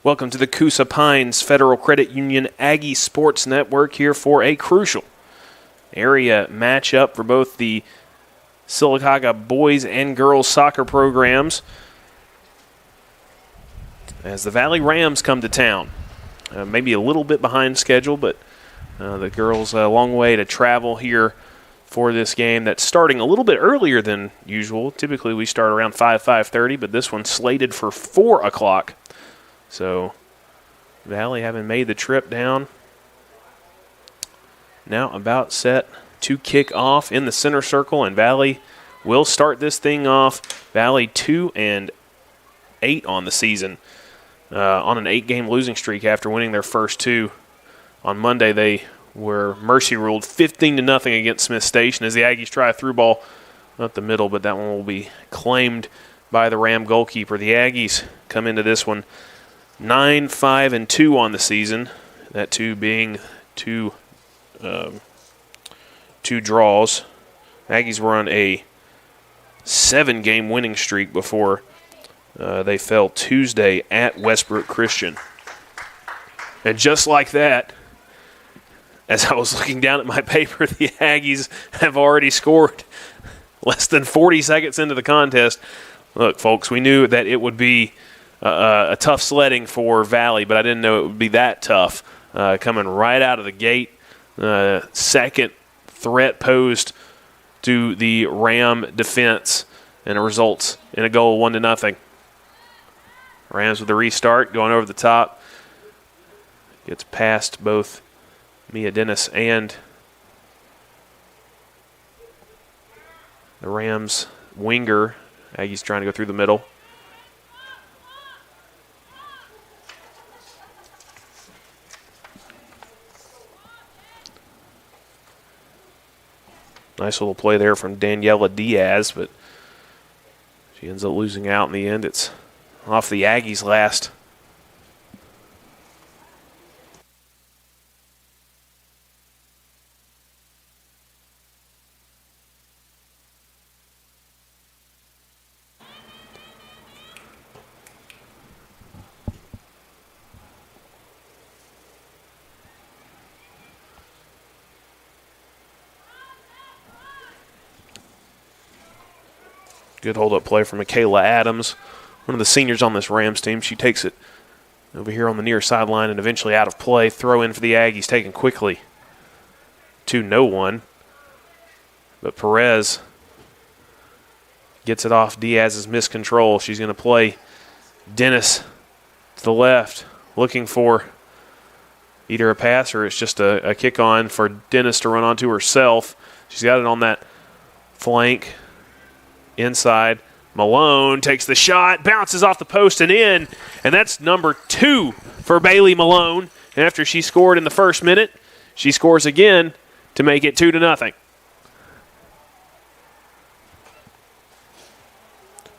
Welcome to the Coosa Pines Federal Credit Union Aggie Sports Network here for a crucial area matchup for both the Sylacauga boys and girls soccer programs as the Valley Rams come to town. Maybe a little bit behind schedule, but the girls a long way to travel here for this game that's starting a little bit earlier than usual. Typically we start around 5:30, but this one's slated for 4 o'clock. So Valley having made the trip down. Now about set to kick off in the center circle, and Valley will start this thing off. Valley 2-8 on the season, on an 8-game losing streak after winning their first 2. On Monday they were mercy ruled 15-0 against Smith Station as the Aggies try a through ball up the middle, but that one will be claimed by the Ram goalkeeper. The Aggies come into this one 9-5-2 on the season, that 2 being two draws. Aggies were on a 7-game winning streak before they fell Tuesday at Westbrook Christian. And just like that, as I was looking down at my paper, the Aggies have already scored less than 40 seconds into the contest. Look, folks, we knew that it would be a tough sledding for Valley, but I didn't know it would be that tough. Coming right out of the gate, second threat posed to the Ram defense, and it results in a goal 1-0. Rams with the restart, going over the top. Gets past both Mia Dennis and the Rams winger. Aggies trying to go through the middle. Nice little play there from Daniela Diaz, but she ends up losing out in the end. It's off the Aggies last. Good hold-up play from Michaela Adams, one of the seniors on this Rams team. She takes it over here on the near sideline and eventually out of play. Throw in for the Aggies, taken quickly to no one. But Perez gets it off Diaz's miscontrol. She's going to play Dennis to the left, looking for either a pass or it's just a kick-on for Dennis to run onto herself. She's got it on that flank. Inside, Malone takes the shot, bounces off the post and in, and that's number 2 for Bailey Malone. And after she scored in the first minute, she scores again to make it 2-0.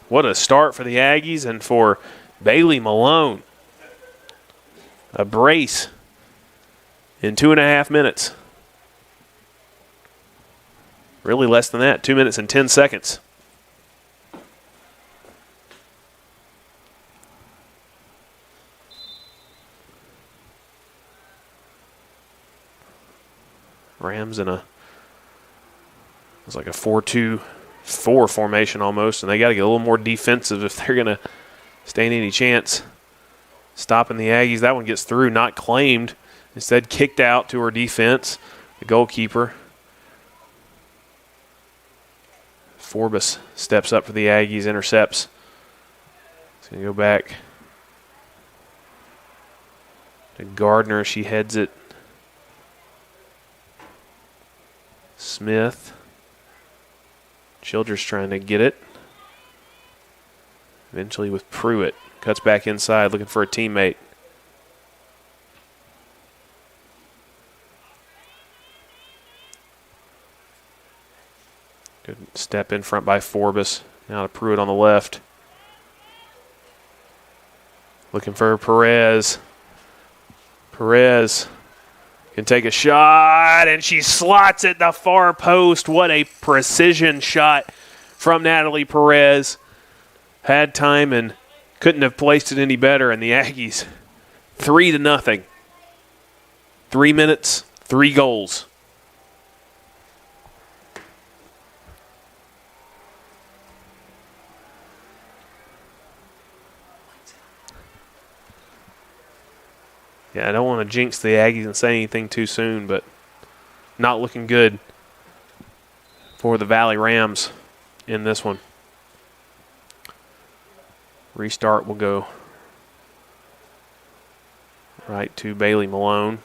What a start for the Aggies and for Bailey Malone. A brace in 2.5 minutes. Really less than that, 2 minutes and 10 seconds. Rams in it's like a 4-2-4 formation almost, and they got to get a little more defensive if they're going to stand any chance stopping the Aggies. That one gets through, not claimed. Instead, kicked out to her defense, the goalkeeper. Forbes steps up for the Aggies, intercepts. It's going to go back to Gardner. She heads it. Smith. Childress trying to get it. Eventually with Pruitt. Cuts back inside looking for a teammate. Good step in front by Forbes. Now to Pruitt on the left. Looking for Perez. Perez can take a shot, and she slots it the far post. What a precision shot from Natalie Perez. Had time and couldn't have placed it any better, and the Aggies 3-0. 3 minutes, 3 goals. Yeah, I don't want to jinx the Aggies and say anything too soon, but not looking good for the Valley Rams in this one. Restart will go right to Bailey Malone.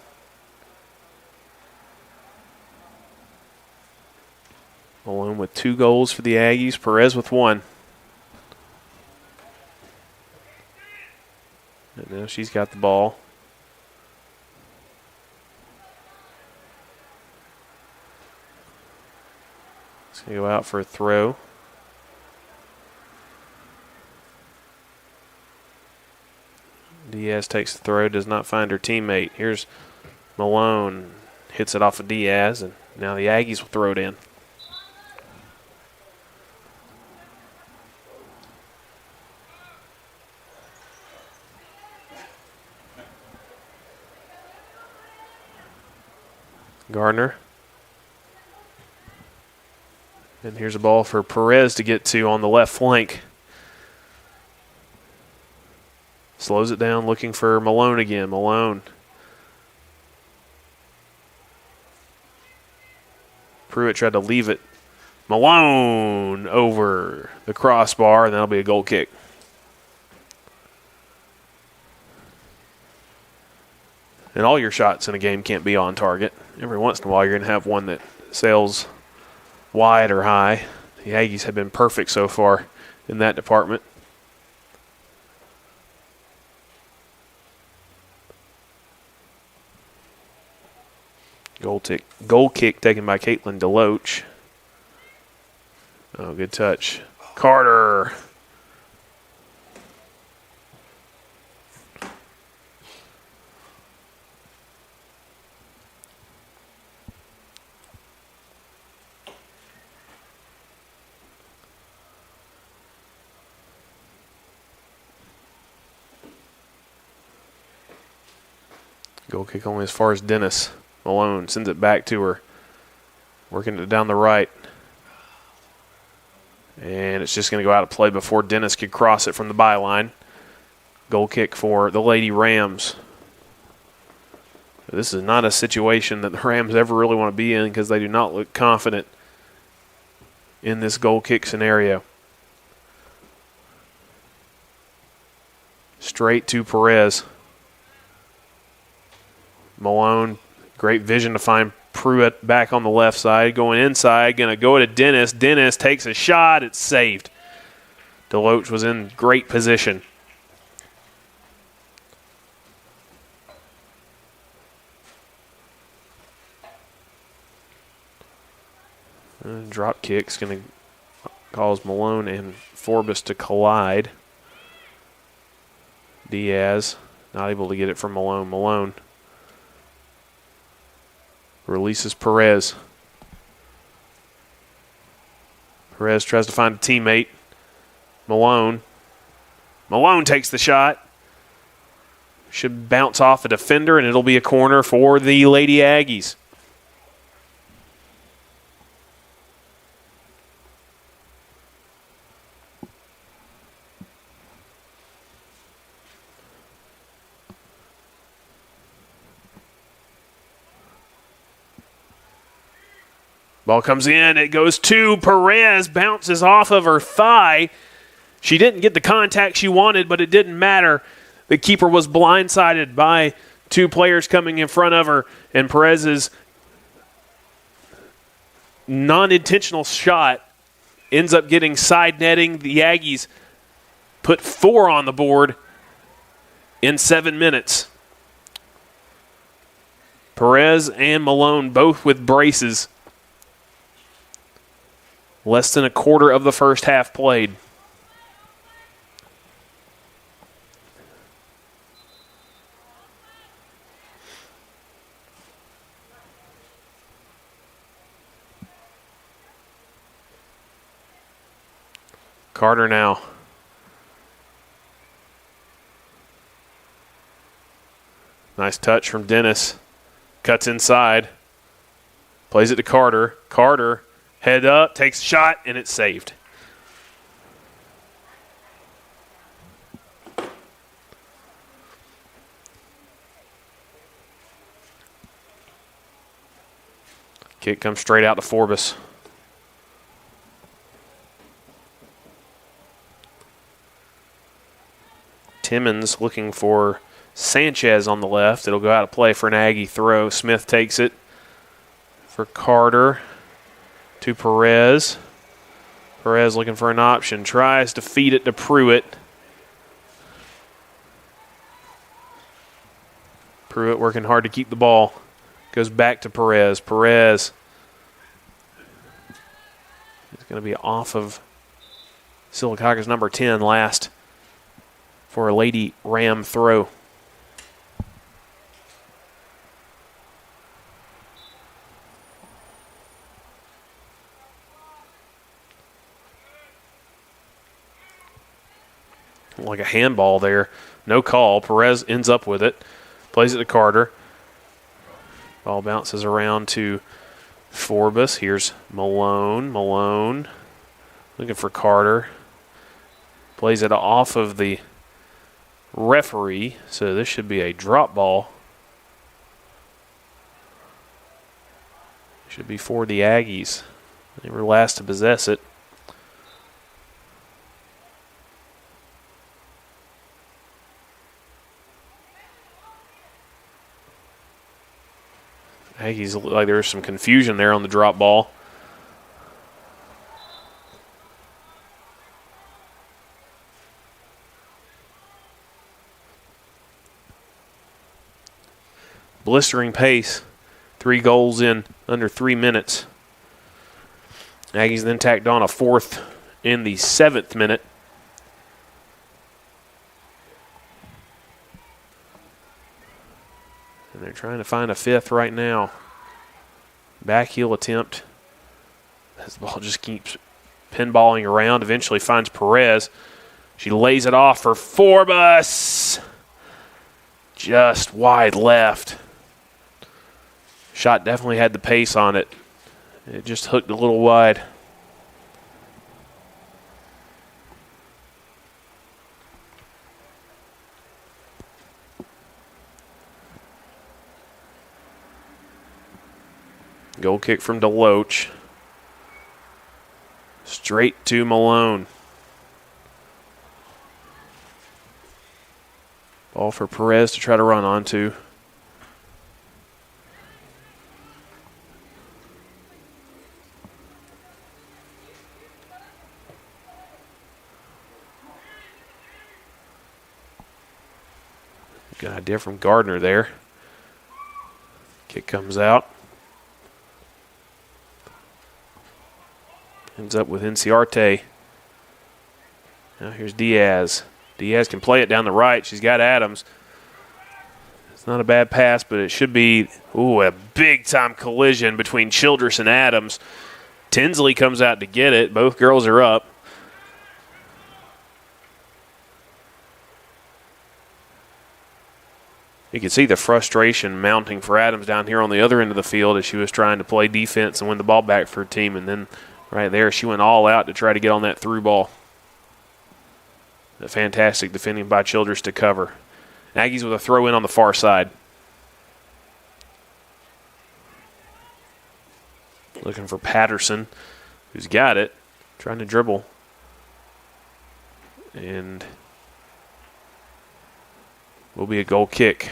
Malone with 2 goals for the Aggies. Perez with 1. And now she's got the ball. It's going to go out for a throw. Diaz takes the throw, does not find her teammate. Here's Malone, hits it off of Diaz, and now the Aggies will throw it in. Gardner. And here's a ball for Perez to get to on the left flank. Slows it down, looking for Malone again. Malone. Pruitt tried to leave it. Malone over the crossbar, and that'll be a goal kick. And all your shots in a game can't be on target. Every once in a while, you're going to have one that sails wide or high. The Aggies have been perfect so far in that department. Goal kick taken by Caitlin DeLoach. Oh, good touch. Carter. Goal kick only as far as Dennis. Malone sends it back to her. Working it down the right. And it's just going to go out of play before Dennis could cross it from the byline. Goal kick for the Lady Rams. This is not a situation that the Rams ever really want to be in because they do not look confident in this goal kick scenario. Straight to Perez. Malone, great vision to find Pruitt back on the left side. Going inside, going to go to Dennis. Dennis takes a shot. It's saved. DeLoach was in great position. Drop kick's going to cause Malone and Forbes to collide. Diaz not able to get it from Malone. Malone releases Perez. Perez tries to find a teammate. Malone. Malone takes the shot. Should bounce off a defender, and it'll be a corner for the Lady Aggies. Ball comes in. It goes to Perez. Bounces off of her thigh. She didn't get the contact she wanted, but it didn't matter. The keeper was blindsided by 2 players coming in front of her, and Perez's non-intentional shot ends up getting side netting. The Aggies put 4 on the board in 7 minutes. Perez and Malone both with braces. Less than a quarter of the first half played. Carter now. Nice touch from Dennis. Cuts inside. Plays it to Carter. Carter, head up, takes a shot, and it's saved. Kick comes straight out to Forbes. Timmons looking for Sanchez on the left. It'll go out of play for an Aggie throw. Smith takes it for Carter to Perez. Perez looking for an option. Tries to feed it to Pruitt. Pruitt working hard to keep the ball. Goes back to Perez. Perez is going to be off of Sylacauga's number 10 last for a Lady Ram throw. Like a handball there. No call. Perez ends up with it. Plays it to Carter. Ball bounces around to Forbes. Here's Malone. Malone looking for Carter. Plays it off of the referee, so this should be a drop ball. Should be for the Aggies. They were last to possess it. Aggies look like there's some confusion there on the drop ball. Blistering pace. 3 goals in under 3 minutes. Aggies then tacked on a 4th in the 7th minute. And they're trying to find a 5th right now. Backheel attempt. This ball just keeps pinballing around. Eventually finds Perez. She lays it off for Forbes. Just wide left. Shot definitely had the pace on it. It just hooked a little wide. Goal kick from Deloach. Straight to Malone. Ball for Perez to try to run onto. Good idea from Gardner there. Kick comes out. Ends up with Inciarte. Now here's Diaz. Diaz can play it down the right. She's got Adams. It's not a bad pass, but it should be, a big-time collision between Childress and Adams. Tinsley comes out to get it. Both girls are up. You can see the frustration mounting for Adams down here on the other end of the field as she was trying to play defense and win the ball back for her team. And then right there, she went all out to try to get on that through ball. A fantastic defending by Childress to cover. Aggies with a throw in on the far side. Looking for Patterson, who's got it. Trying to dribble. And will be a goal kick.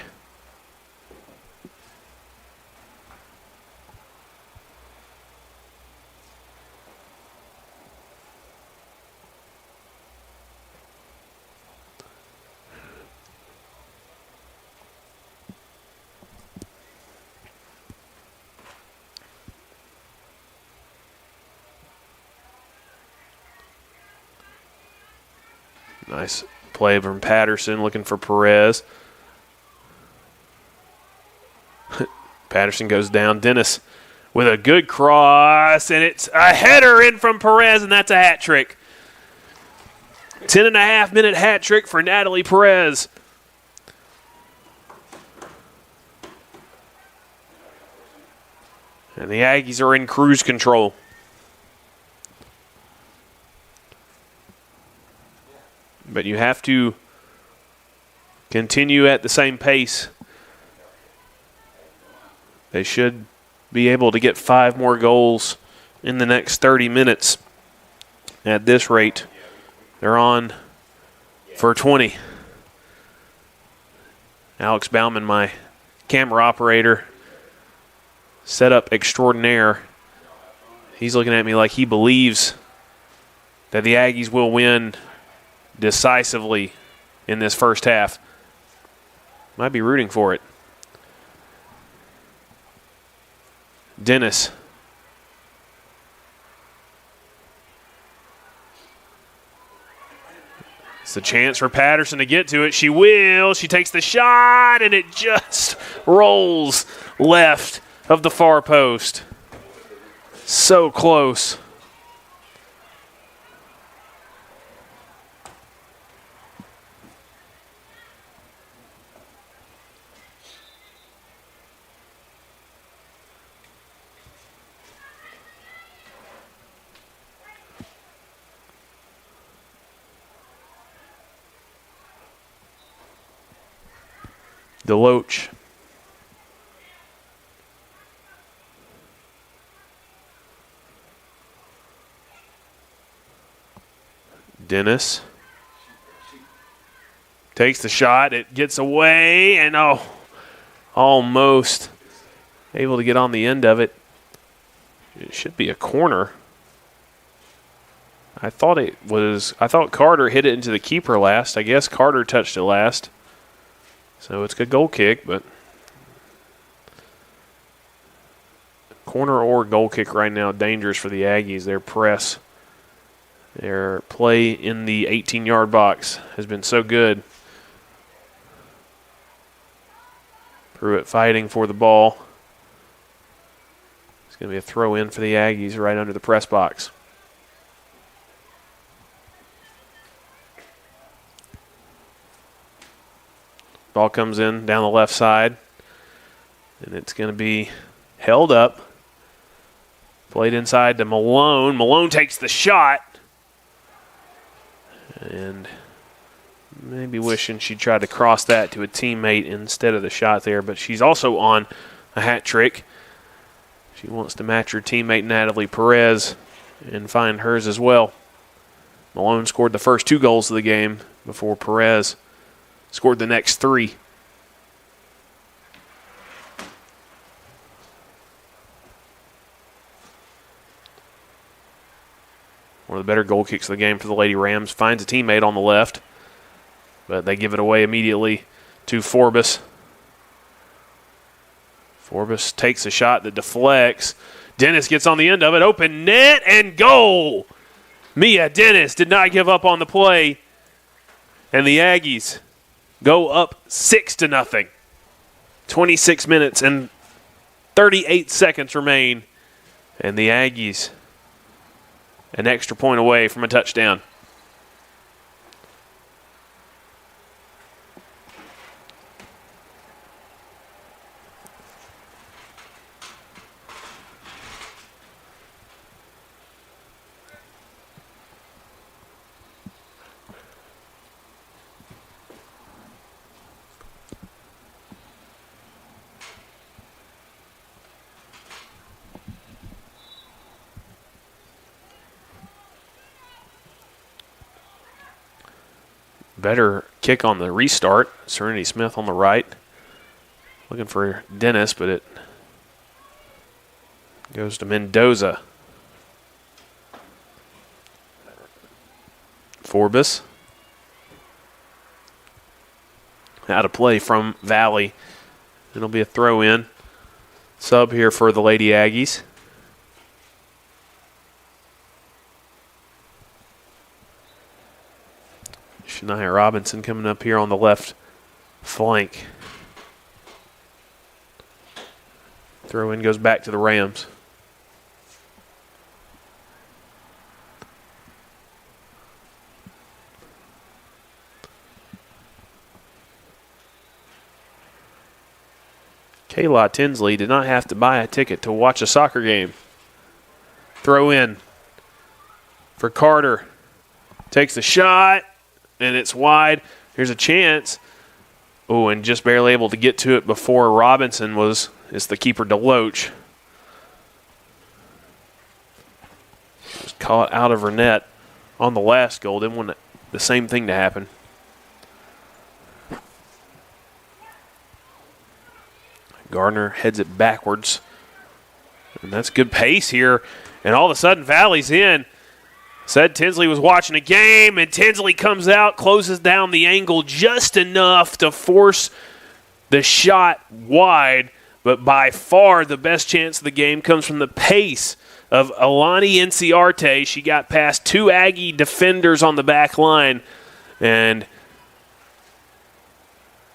Nice play from Patterson looking for Perez. Patterson goes down. Dennis with a good cross, and it's a header in from Perez, and that's a hat trick. 10.5-minute hat trick for Natalie Perez. And the Aggies are in cruise control. But you have to continue at the same pace. They should be able to get 5 more goals in the next 30 minutes. At this rate, they're on for 20. Alex Bauman, my camera operator, setup extraordinaire. He's looking at me like he believes that the Aggies will win decisively in this first half. Might be rooting for it. Dennis. It's a chance for Patterson to get to it. She will. She takes the shot, and it just rolls left of the far post. So close. Deloach. Dennis takes the shot. It gets away, and almost able to get on the end of it. It should be a corner. I thought Carter hit it into the keeper last. I guess Carter touched it last. So it's a good goal kick, but corner or goal kick right now, dangerous for the Aggies. Their press, their play in the 18-yard box has been so good. Pruitt fighting for the ball. It's going to be a throw in for the Aggies right under the press box. Ball comes in down the left side, and it's going to be held up. Played inside to Malone. Malone takes the shot, and maybe wishing she tried to cross that to a teammate instead of the shot there, but she's also on a hat trick. She wants to match her teammate Natalie Perez and find hers as well. Malone scored the first 2 goals of the game before Perez scored the next 3. One of the better goal kicks of the game for the Lady Rams. Finds a teammate on the left, but they give it away immediately to Forbes. Forbes takes a shot that deflects. Dennis gets on the end of it. Open net and goal. Mia Dennis did not give up on the play. And the Aggies go up 6-0. 26 minutes and 38 seconds remain. And the Aggies an extra point away from a touchdown. Better kick on the restart. Serenity Smith on the right. Looking for Dennis, but it goes to Mendoza. Forbes. Out of play from Valley. It'll be a throw in. Sub here for the Lady Aggies. Shania Robinson coming up here on the left flank. Throw in goes back to the Rams. Kayla Tinsley did not have to buy a ticket to watch a soccer game. Throw in for Carter. Takes the shot, and it's wide. Here's a chance. Oh, and just barely able to get to it before Robinson was. It's the keeper, Deloach. Just caught out of her net on the last goal. Didn't want the same thing to happen. Gardner heads it backwards. And that's good pace here. And all of a sudden, Valley's in. Said Tinsley was watching a game, and Tinsley comes out, closes down the angle just enough to force the shot wide. But by far, the best chance of the game comes from the pace of Alani Inciarte. She got past two Aggie defenders on the back line. And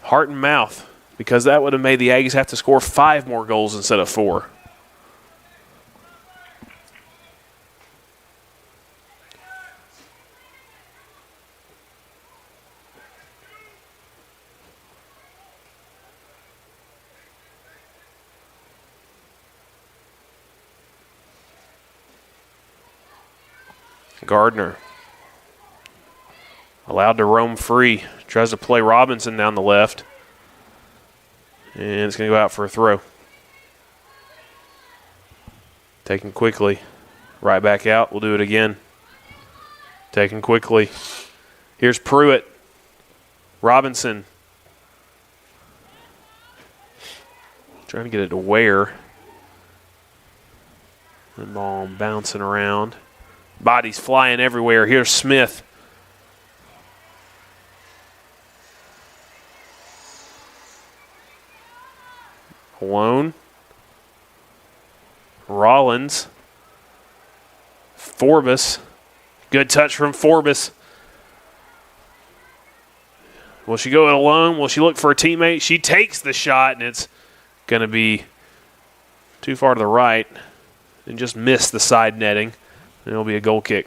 heart and mouth, because that would have made the Aggies have to score 5 more goals instead of 4. Gardner allowed to roam free. Tries to play Robinson down the left. And it's going to go out for a throw. Taken quickly. Right back out. We'll do it again. Taken quickly. Here's Pruitt. Robinson. Trying to get it to Ware. The ball bouncing around. Bodies flying everywhere. Here's Smith. Alone. Rollins. Forbes. Good touch from Forbes. Will she go it alone? Will she look for a teammate? She takes the shot, and it's going to be too far to the right and just miss the side netting. And it'll be a goal kick.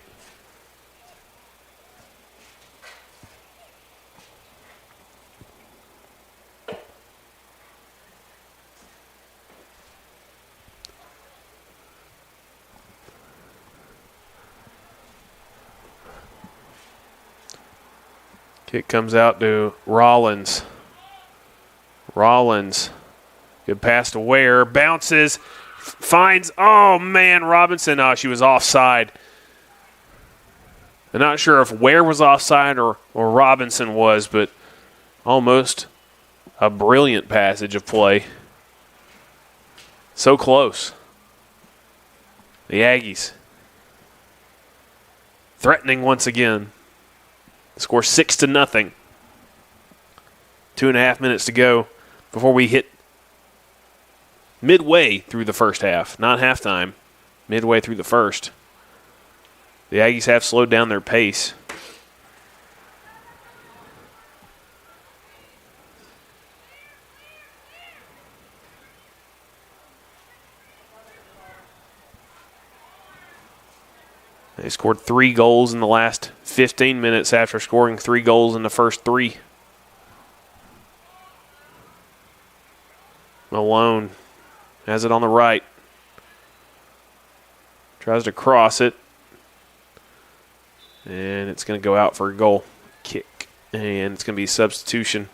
Kick comes out to Rollins. Rollins. Good pass to Ware. Bounces. Finds, oh man, Robinson. Oh, she was offside. I'm not sure if Ware was offside or Robinson was, but almost a brilliant passage of play. So close. The Aggies threatening once again. Score 6-0. 2.5 minutes to go before we hit midway through the first half. Not halftime. Midway through the first. The Aggies have slowed down their pace. They scored 3 goals in the last 15 minutes after scoring 3 goals in the first 3. Malone has it on the right. Tries to cross it. And it's going to go out for a goal kick. And it's going to be a substitution.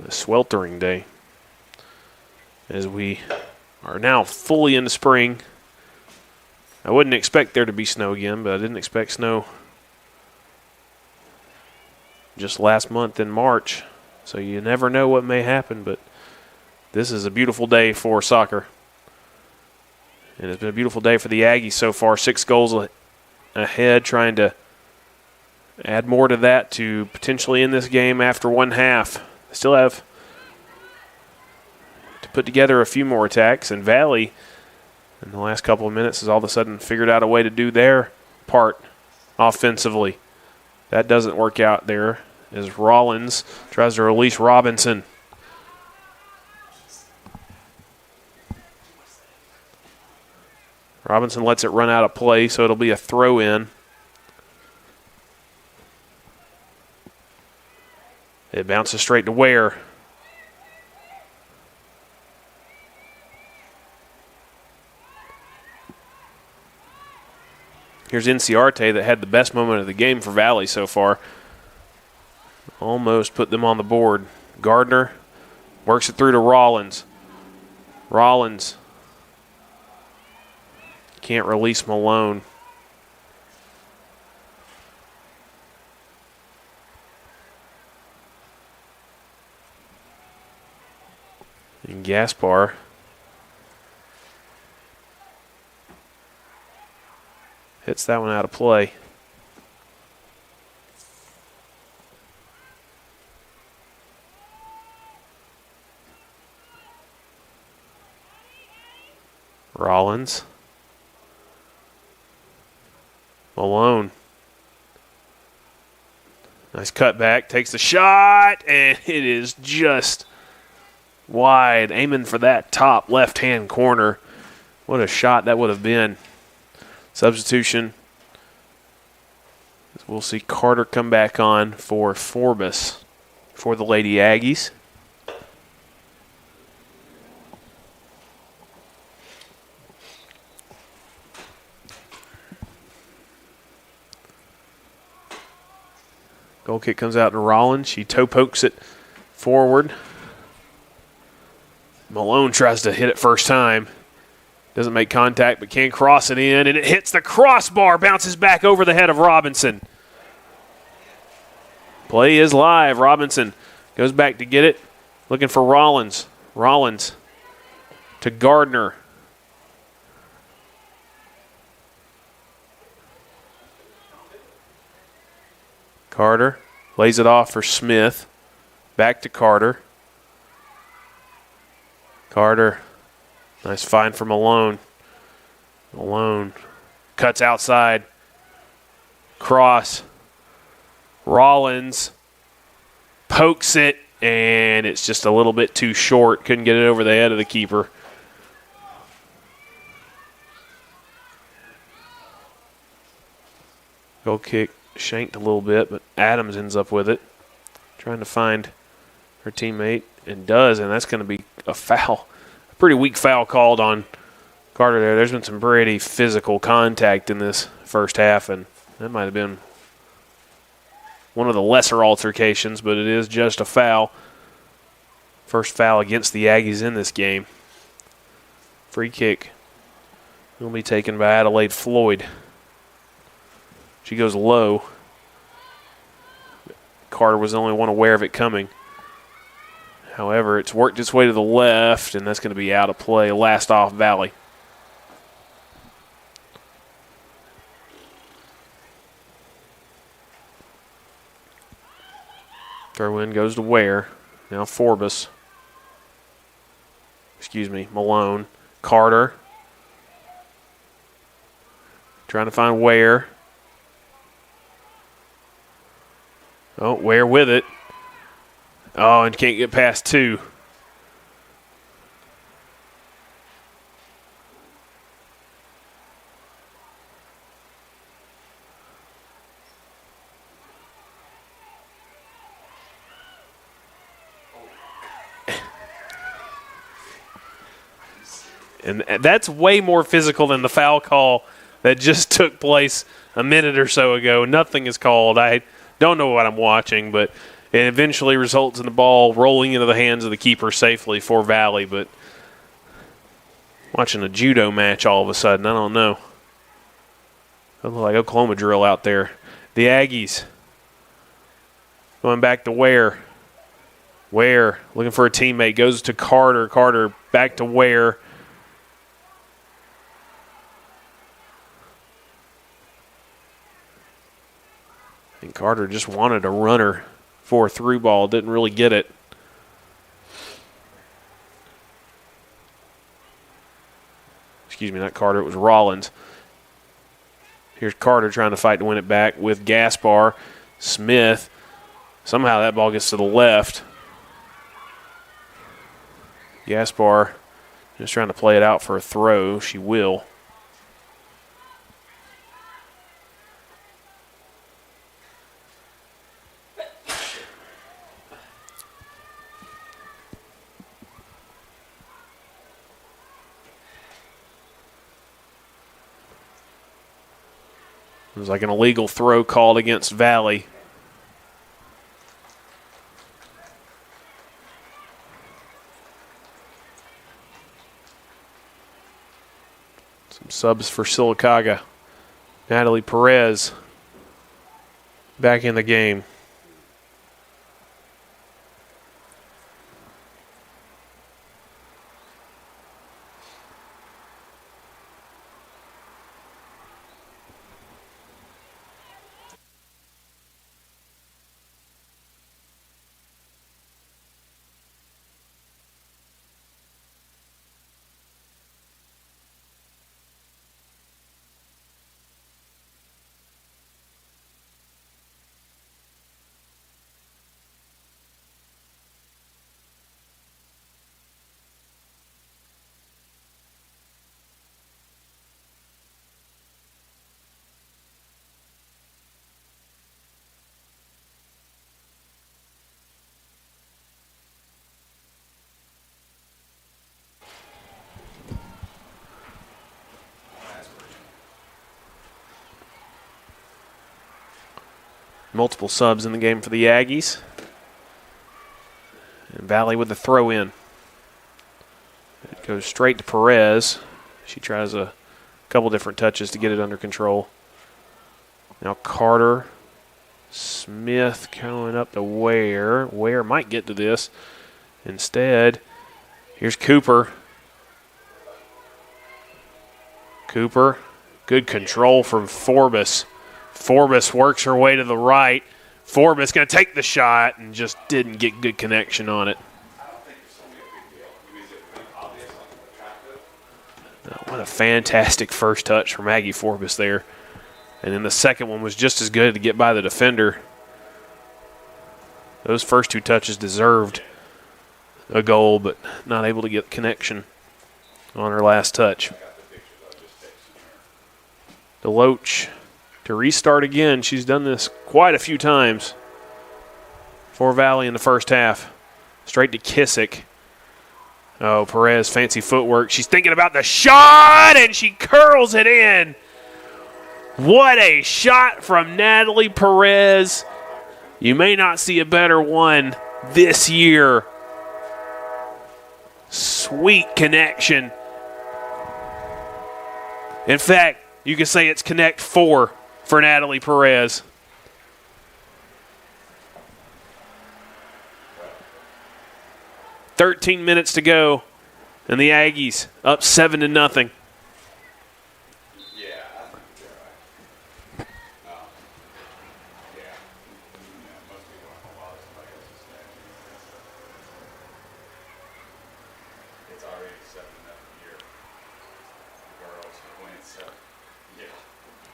A sweltering day as we are now fully into spring. I wouldn't expect there to be snow again, but I didn't expect snow just last month in March. So you never know what may happen, but this is a beautiful day for soccer. And it's been a beautiful day for the Aggies so far. 6 goals ahead, trying to add more to that to potentially end this game after one half. Still have to put together a few more attacks, and Valley in the last couple of minutes has all of a sudden figured out a way to do their part offensively. That doesn't work out there as Rollins tries to release Robinson. Robinson lets it run out of play, so it'll be a throw-in. It bounces straight to Ware. Here's Inciarte that had the best moment of the game for Valley so far. Almost put them on the board. Gardner works it through to Rollins. Rollins can't release Malone. And Gaspar hits that one out of play. Rollins. Malone. Nice cutback. Takes the shot, and it is just wide. Aiming for that top left-hand corner. What a shot that would have been. Substitution. We'll see Carter come back on for Forbes for the Lady Aggies. Goal kick comes out to Rollins. She toe pokes it forward. Malone tries to hit it first time. Doesn't make contact, but can cross it in, and it hits the crossbar, bounces back over the head of Robinson. Play is live. Robinson goes back to get it, looking for Rollins. Rollins to Gardner. Carter lays it off for Smith. Back to Carter. Carter, nice find for Malone. Malone cuts outside. Cross. Rollins pokes it, and it's just a little bit too short. Couldn't get it over the head of the keeper. Goal kick shanked a little bit, but Adams ends up with it. Trying to find her teammate, and does, and that's going to be a foul. A pretty weak foul called on Carter there. There's been some pretty physical contact in this first half, and that might have been one of the lesser altercations, but it is just a foul. First foul against the Aggies in this game. Free kick will be taken by Adelaide Floyd. She goes low. Carter was the only one aware of it coming. However, it's worked its way to the left, and that's going to be out of play. Last off, Valley. Throw in goes to Ware. Now Forbes. Malone. Carter. Trying to find Ware. Oh, Ware with it. Oh, and can't get past two. And that's way more physical than the foul call that just took place a minute or so ago. Nothing is called. I don't know what I'm watching, but it eventually results in the ball rolling into the hands of the keeper safely for Valley. But watching a judo match all of a sudden, I don't know. It looked like Oklahoma drill out there. The Aggies going back to Ware. Ware looking for a teammate. Goes to Carter. Carter back to Ware. And Carter just wanted a runner for a through ball. Didn't really get it. Not Carter. It was Rollins. Here's Carter trying to fight to win it back with Gaspar. Smith. Somehow that ball gets to the left. Gaspar just trying to play it out for a throw. She will. It was like an illegal throw called against Valley. Some subs for Sylacauga. Natalie Perez back in the game. Multiple subs in the game for the Aggies. And Valley with the throw in. It goes straight to Perez. She tries a couple different touches to get it under control. Now Carter. Smith going up to Ware. Ware might get to this. Instead, here's Cooper. Cooper. Good control from Forbes. Forbes works her way to the right. Forbes going to take the shot and just didn't get good connection on it. What a fantastic first touch from Maggie Forbes there. And then the second one was just as good to get by the defender. Those first two touches deserved a goal, but not able to get connection on her last touch. DeLoach to restart again. She's done this quite a few times for Valley in the first half. Straight to Kissick. Oh, Perez, fancy footwork. She's thinking about the shot, and she curls it in. What a shot from Natalie Perez. You may not see a better one this year. Sweet connection. In fact, you can say it's Connect 4 for Natalie Perez. "13 minutes to go, and the Aggies up 7-0.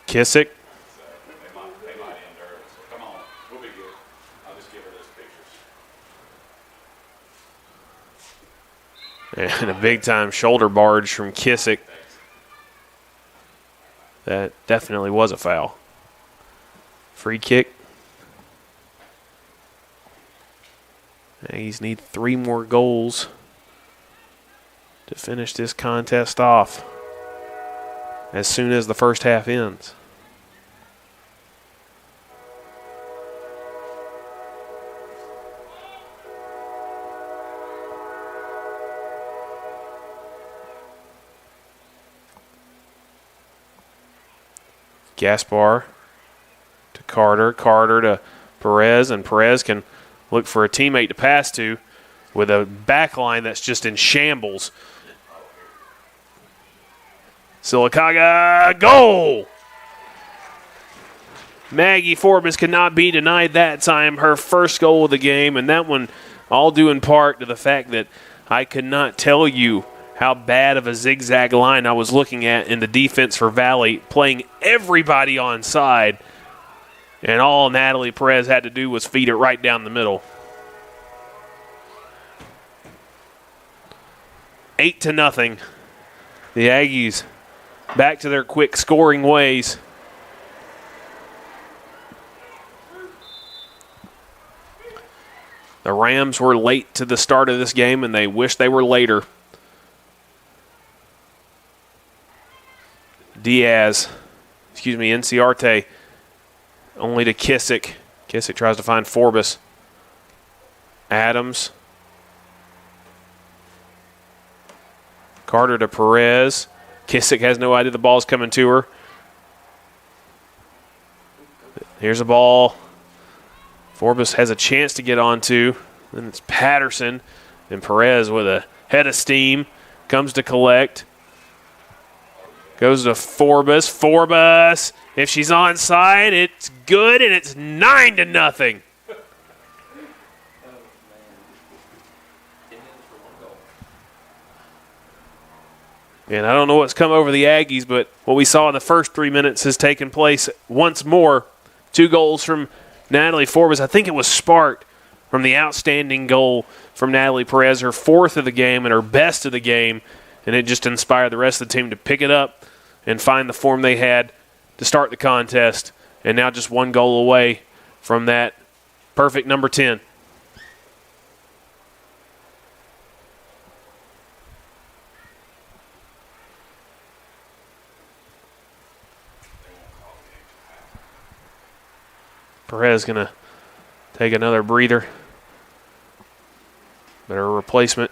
Kissick. And a big-time shoulder barge from Kissick. That definitely was a foul. Free kick. Aggies need 3 more goals to finish this contest off as soon as the first half ends. Gaspar to Carter. Carter to Perez, and Perez can look for a teammate to pass to with a back line that's just in shambles. Sylacauga, goal! Maggie Forbes cannot be denied that time. Her first goal of the game, and that one all due in part to the fact that I could not tell you how bad of a zigzag line I was looking at in the defense for Valley, playing everybody on side, and all Natalie Perez had to do was feed it right down the middle. 8-0. The Aggies back to their quick scoring ways. The Rams were late to the start of this game, and they wish they were later. Diaz, Inciarte, only to Kissick. Kissick tries to find Forbes. Adams. Carter to Perez. Kissick has no idea the ball's coming to her. Here's a ball. Forbes has a chance to get onto. Then it's Patterson. And Perez with a head of steam comes to collect. Goes to Forbes. Forbes, if she's onside, it's good, and it's 9-0. And I don't know what's come over the Aggies, but what we saw in the first 3 minutes has taken place once more. 2 goals from Natalie Forbes. I think it was sparked from the outstanding goal from Natalie Perez, her 4th of the game and her best of the game, and it just inspired the rest of the team to pick it up and find the form they had to start the contest. And now just 1 goal away from that perfect number 10. Perez going to take another breather. But her replacement,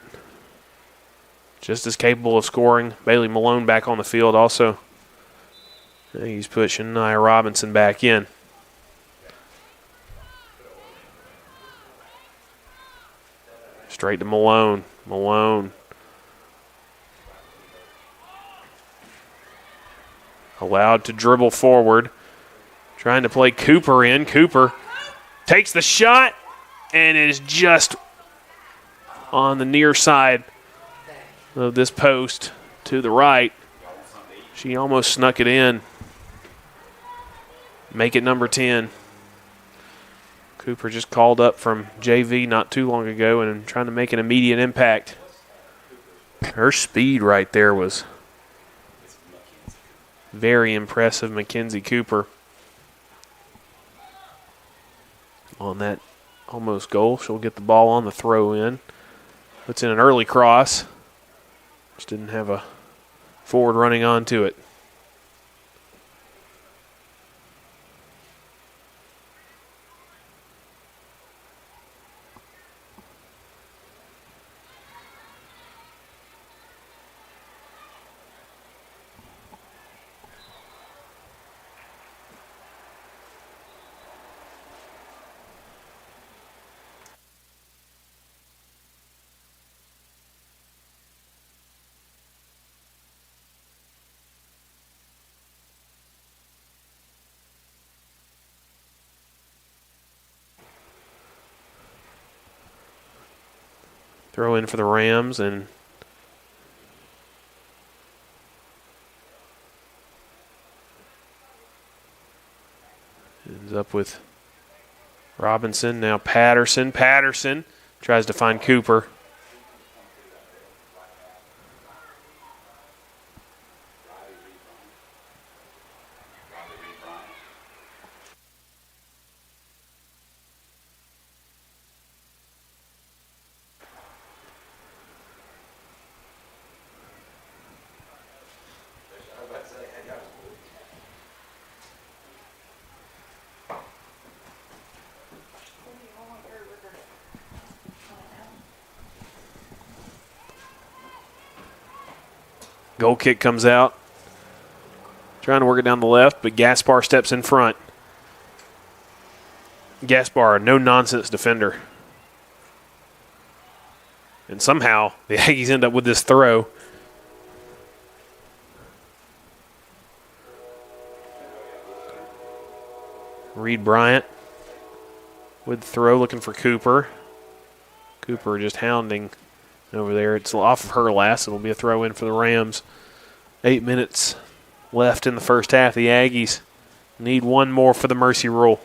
just as capable of scoring. Bailey Malone back on the field also. He's pushing Nia Robinson back in. Straight to Malone. Malone. Allowed to dribble forward. Trying to play Cooper in. Cooper takes the shot and is just on the near side of this post to the right. She almost snuck it in. Make it number 10. Cooper just called up from JV not too long ago and trying to make an immediate impact. Her speed right there was very impressive, Mackenzie Cooper. On that almost goal, she'll get the ball on the throw in. Puts in an early cross. Just didn't have a forward running onto it. Throw in for the Rams and ends up with Robinson. Now Patterson. Patterson tries to find Cooper. Goal kick comes out. Trying to work it down the left, but Gaspar steps in front. Gaspar, no-nonsense defender. And somehow the Aggies end up with this throw. Reed Bryant with the throw, looking for Cooper. Cooper just hounding over there. It's off of her last. It'll be a throw in for the Rams. 8 minutes left in the first half. The Aggies need 1 more for the mercy rule.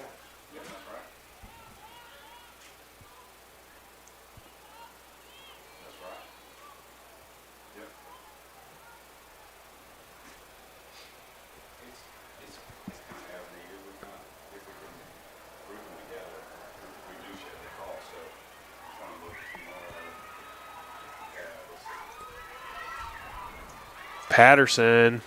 Patterson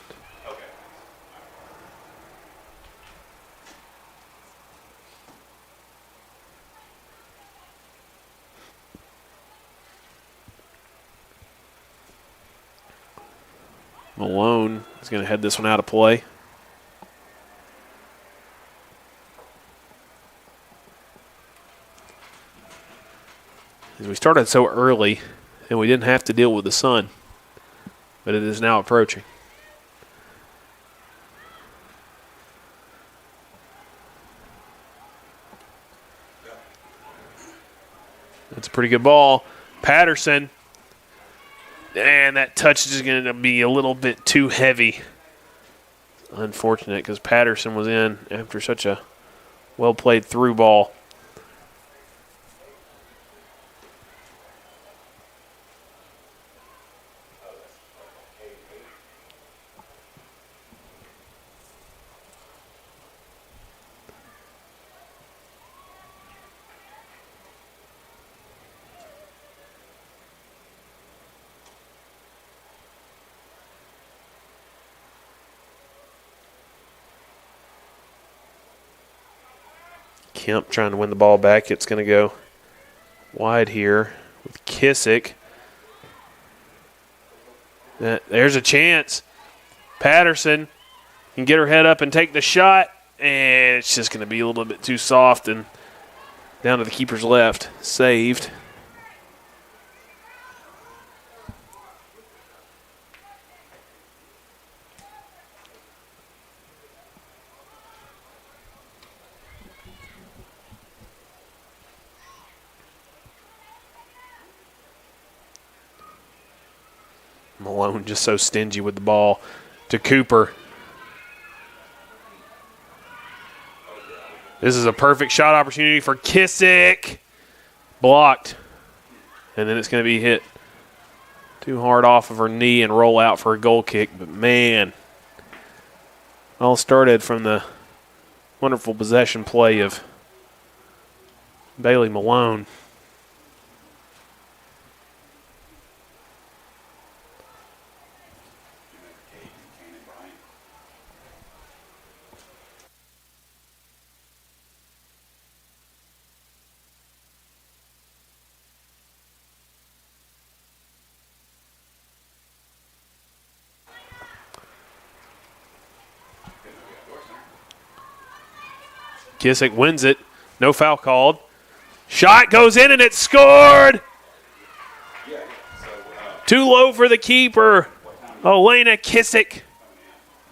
Malone is going to head this one out of play. As we started so early, and we didn't have to deal with the sun, but it is now approaching. That's a pretty good ball. Patterson. And that touch is going to be a little bit too heavy. Unfortunate because Patterson was in after such a well-played through ball. Kemp trying to win the ball back. It's going to go wide here with Kissick. There's a chance. Patterson can get her head up and take the shot, and it's just going to be a little bit too soft and down to the keeper's left. Saved. Malone just so stingy with the ball to Cooper. This is a perfect shot opportunity for Kissick. Blocked. And then it's going to be hit too hard off of her knee and roll out for a goal kick. But, man, all started from the wonderful possession play of Bailey Malone. Kissick wins it. No foul called. Shot goes in and it's scored. Too low for the keeper. Elena Kissick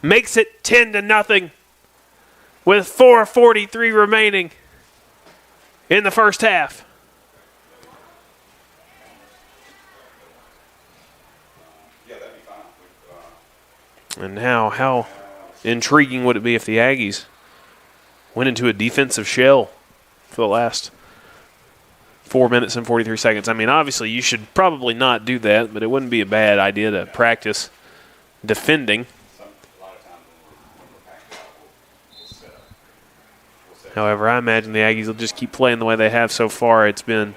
makes it 10-0 with 4:43 remaining in the first half. And now, how intriguing would it be if the Aggies went into a defensive shell for the last 4 minutes and 43 seconds. I mean, obviously, you should probably not do that, but it wouldn't be a bad idea to practice defending. However, I imagine the Aggies will just keep playing the way they have so far. It's been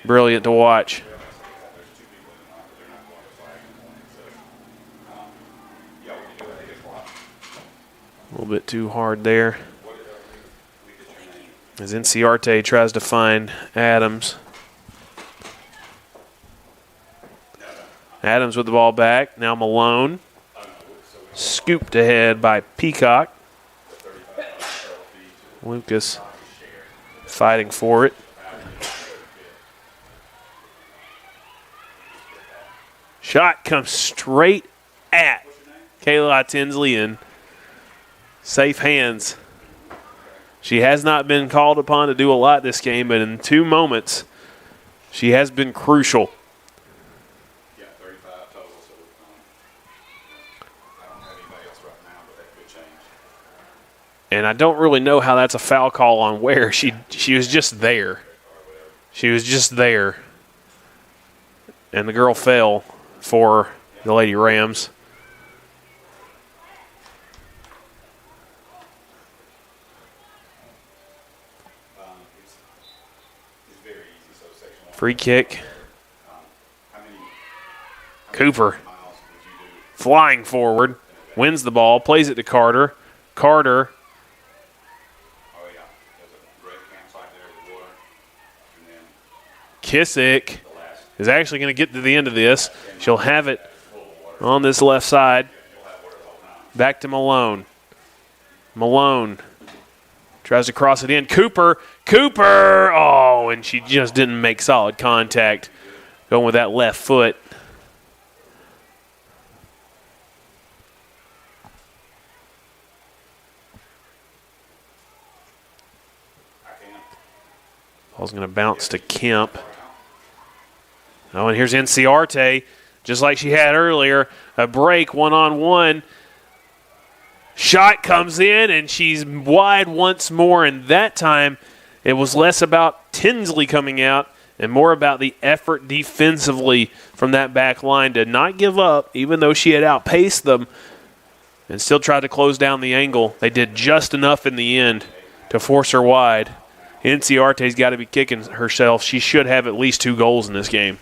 brilliant to watch. A little bit too hard there. As Inciarte tries to find Adams. Adams with the ball back. Now Malone. Scooped ahead by Peacock. Lucas fighting for it. Shot comes straight at Kayla Tinsley in safe hands. She has not been called upon to do a lot this game, but in 2 moments, she has been crucial. Yeah, 35 total, so I don't have anybody else right now, but that could change. And I don't really know how that's a foul call on where. She was just there. She was just there. And the girl fell for the Lady Rams. Free kick. Cooper flying forward, wins the ball, plays it to Carter. Carter Kissick is actually going to get to the end of this. She'll have it on this left side. Back to Malone. Malone tries to cross it in. Cooper. Oh, and she just didn't make solid contact going with that left foot. Ball's going to bounce to Kemp. Oh, and here's Inciarte, just like she had earlier. A break, one-on-one. Shot comes in, and she's wide once more. And that time, it was less about Tinsley coming out and more about the effort defensively from that back line to not give up, even though she had outpaced them and still tried to close down the angle. They did just enough in the end to force her wide. Inciarte's got to be kicking herself. She should have at least 2 goals in this game.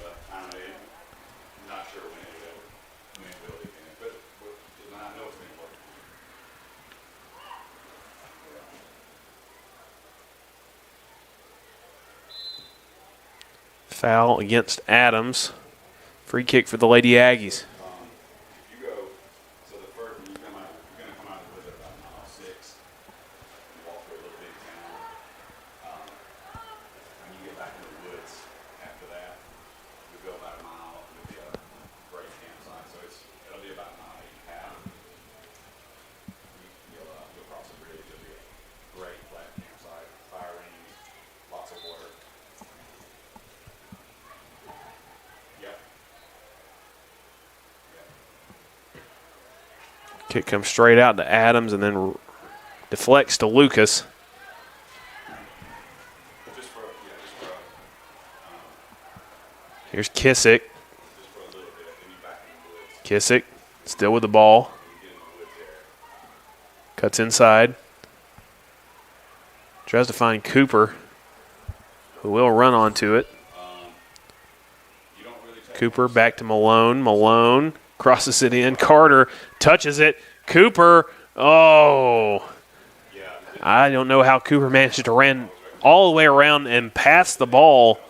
Foul against Adams. Free kick for the Lady Aggies. Kick comes straight out to Adams and then deflects to Lucas. Here's Kissick. Kissick still with the ball. Cuts inside. Tries to find Cooper, who will run onto it. Cooper back to Malone. Malone crosses it in. Carter touches it. Cooper, oh. I don't know how Cooper managed to run all the way around and pass the ball.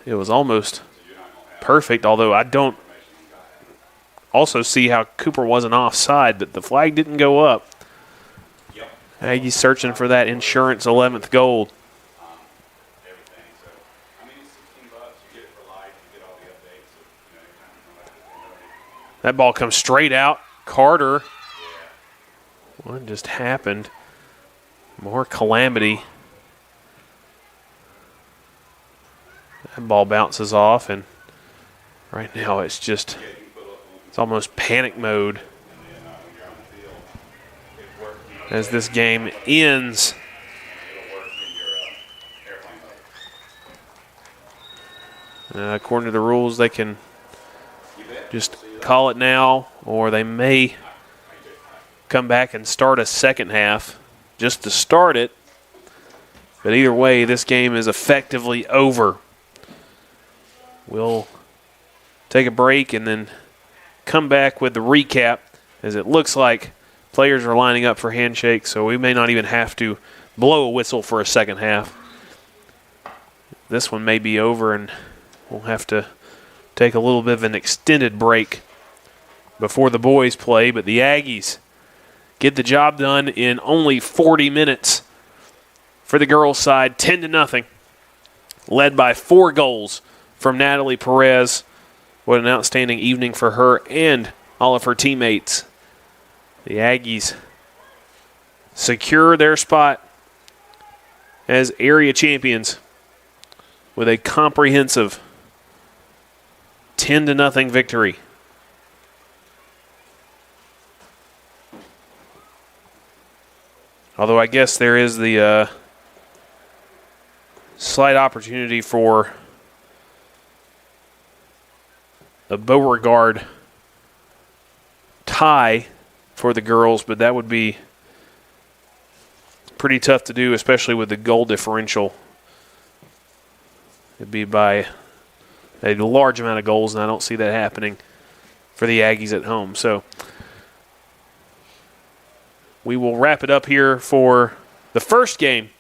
It was almost perfect, although I don't also see how Cooper wasn't offside, but the flag didn't go up. Aggies searching for that insurance 11th goal. That ball comes straight out. Carter. What just happened? More calamity. That ball bounces off, and right now it's almost panic mode as this game ends. According to the rules, they can just call it now, or they may come back and start a second half just to start it. But either way, this game is effectively over. We'll take a break and then come back with the recap, as it looks like players are lining up for handshakes, so we may not even have to blow a whistle for a second half. This one may be over, and we'll have to take a little bit of an extended break before the boys play, but the Aggies get the job done in only 40 minutes for the girls' side, 10-0, led by 4 goals from Natalie Perez. What an outstanding evening for her and all of her teammates. The Aggies secure their spot as area champions with a comprehensive 10-0 victory. Although I guess there is the slight opportunity for a Beauregard tie for the girls, but that would be pretty tough to do, especially with the goal differential. It'd be by a large amount of goals, and I don't see that happening for the Aggies at home. So we will wrap it up here for the first game,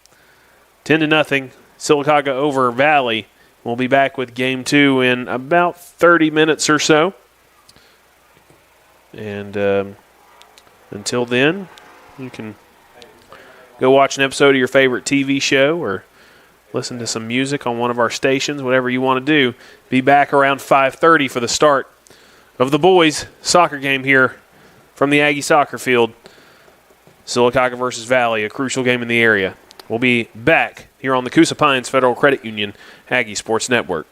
10-0, Sylacauga over Valley. We'll be back with Game 2 in about 30 minutes or so. And Until then, you can go watch an episode of your favorite TV show or listen to some music on one of our stations, whatever you want to do. Be back around 5:30 for the start of the boys' soccer game here from the Aggie soccer field. Sylacauga versus Valley, a crucial game in the area. We'll be back here on the Coosa Pines Federal Credit Union Aggie Sports Network.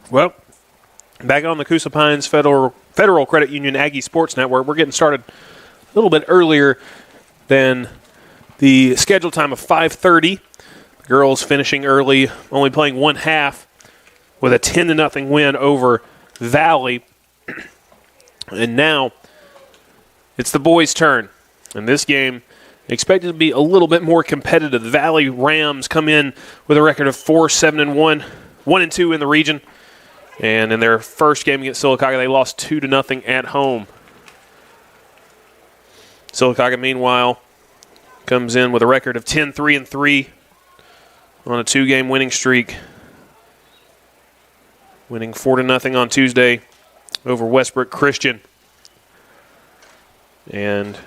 Well, back on the Coosa Pines Federal Credit Union Aggie Sports Network, we're getting started a little bit earlier than the scheduled time of 5:30. The girls finishing early, only playing one half with a 10-0 win over Valley. And now it's the boys' turn. And this game expected to be a little bit more competitive. The Valley Rams come in with a record of 4-7-1, 1-2 in the region. And in their first game against Sylacauga, they lost 2-0 at home. Sylacauga, meanwhile, comes in with a record of 10-3-3 on a 2-game winning streak, winning 4-0 on Tuesday over Westbrook Christian. And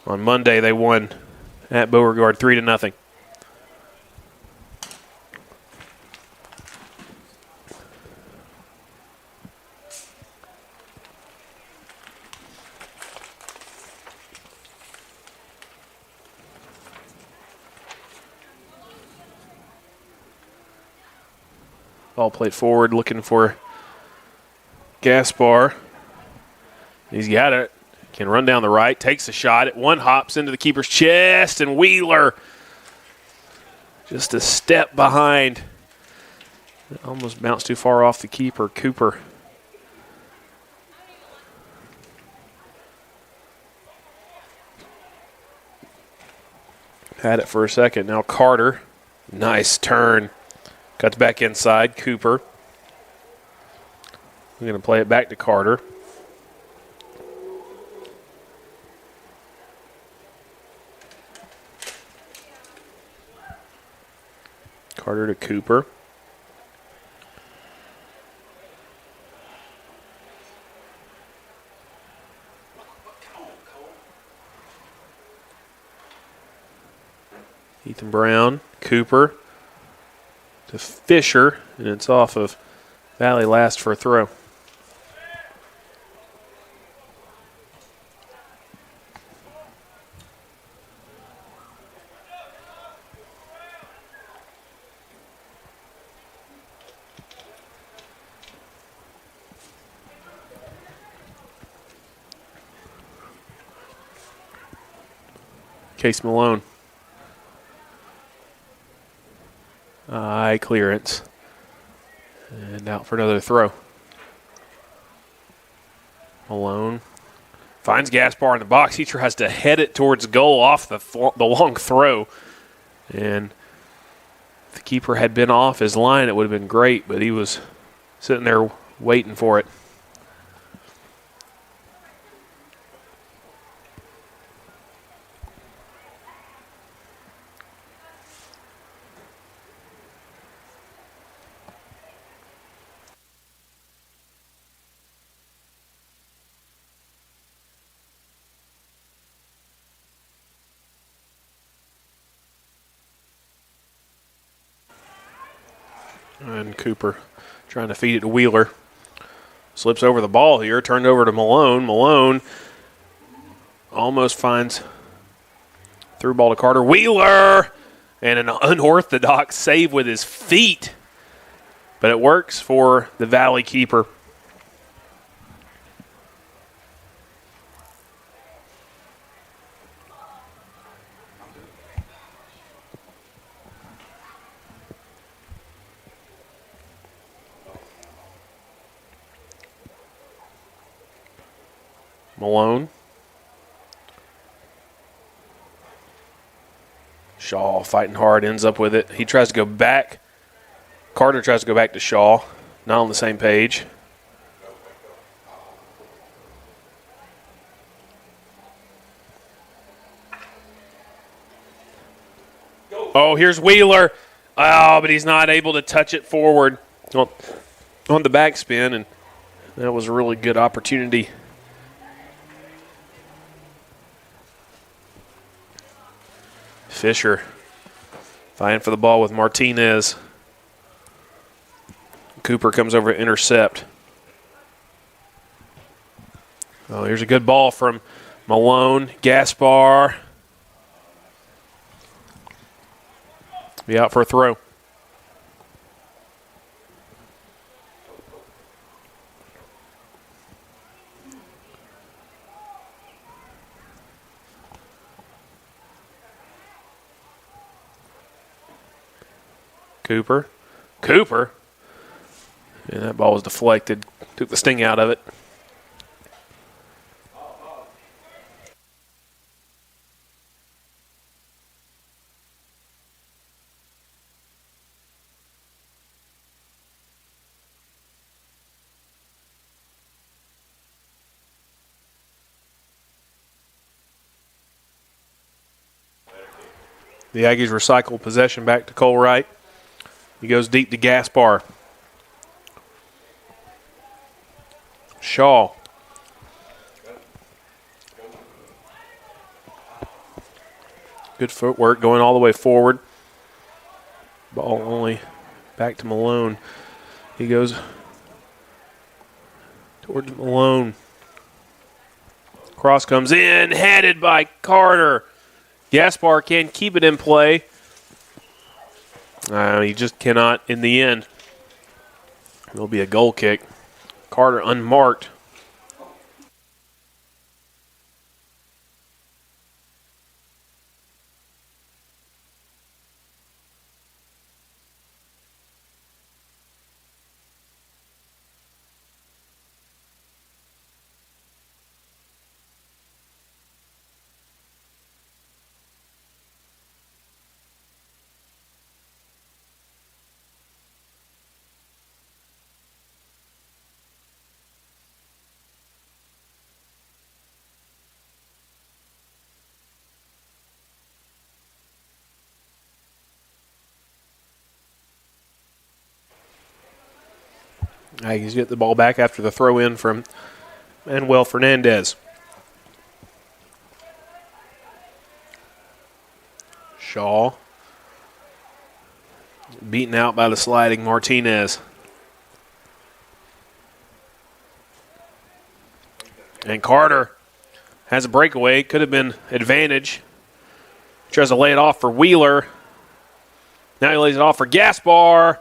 on Monday, they won at Beauregard 3-0. Ball played forward, looking for Gaspar. He's got it. Can run down the right, takes a shot. It one hops into the keeper's chest, and Wheeler just a step behind. It almost bounced too far off the keeper, Cooper. Had it for a second. Now Carter. Nice turn. Cuts back inside. Cooper. We're going to play it back to Carter. Carter to Cooper. Ethan Brown, Cooper to Fisher, and it's off of Valley last for a throw. Case Malone. High clearance. And out for another throw. Malone finds Gaspar in the box. He tries to head it towards goal off the long throw. And if the keeper had been off his line, it would have been great, but he was sitting there waiting for it. And Cooper trying to feed it to Wheeler. Slips over the ball here, turned over to Malone. Malone almost finds through ball to Carter. Wheeler! And an unorthodox save with his feet. But it works for the Valley keeper. Malone. Shaw fighting hard, ends up with it. He tries to go back. Carter tries to go back to Shaw. Not on the same page. Oh, here's Wheeler. Oh, but he's not able to touch it forward on the backspin, and that was a really good opportunity. Fisher fighting for the ball with Martinez. Cooper comes over to intercept. Oh, here's a good ball from Malone. Gaspar. Be out for a throw. Cooper. Cooper. And that ball was deflected. Took the sting out of it. The Aggies recycle possession back to Cole Wright. He goes deep to Gaspar. Shaw. Good footwork going all the way forward. Ball only back to Malone. He goes towards Malone. Cross comes in, headed by Carter. Gaspar can keep it in play. He just cannot in the end. There'll be a goal kick. Carter unmarked. Aggies get the ball back after the throw in from Manuel Fernandez. Shaw. Beaten out by the sliding Martinez. And Carter has a breakaway. Could have been advantage. Tries to lay it off for Wheeler. Now he lays it off for Gaspar.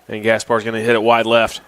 And Gaspar's going to hit it wide left.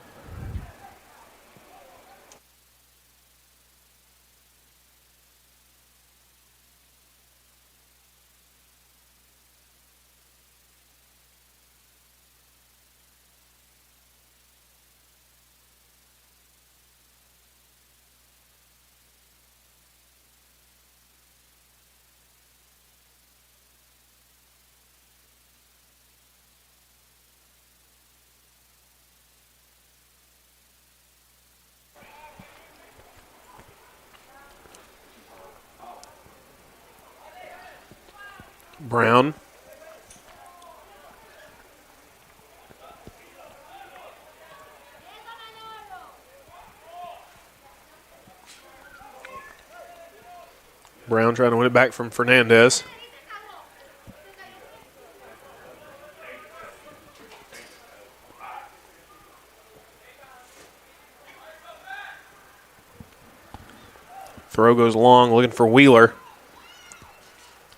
Brown. Brown trying to win it back from Fernandez. Throw goes long, looking for Wheeler.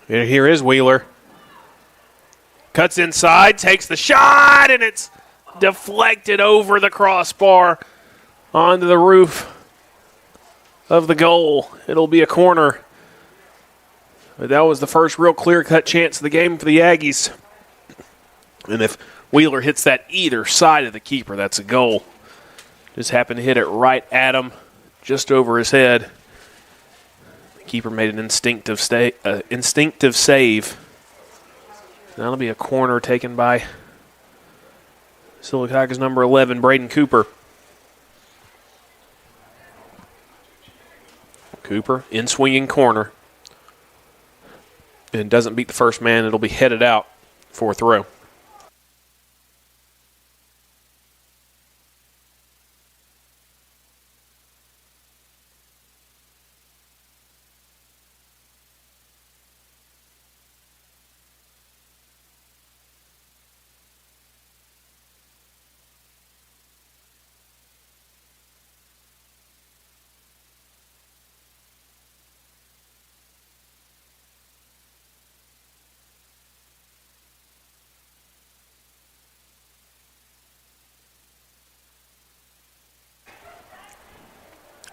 And here is Wheeler. Cuts inside, takes the shot, and it's deflected over the crossbar onto the roof of the goal. It'll be a corner. But that was the first real clear-cut chance of the game for the Aggies. And if Wheeler hits that either side of the keeper, that's a goal. Just happened to hit it right at him, just over his head. Keeper made an instinctive save. That'll be a corner taken by Sylacauga's number 11, Braden Cooper. Cooper in swinging corner. And doesn't beat the first man. It'll be headed out for a throw.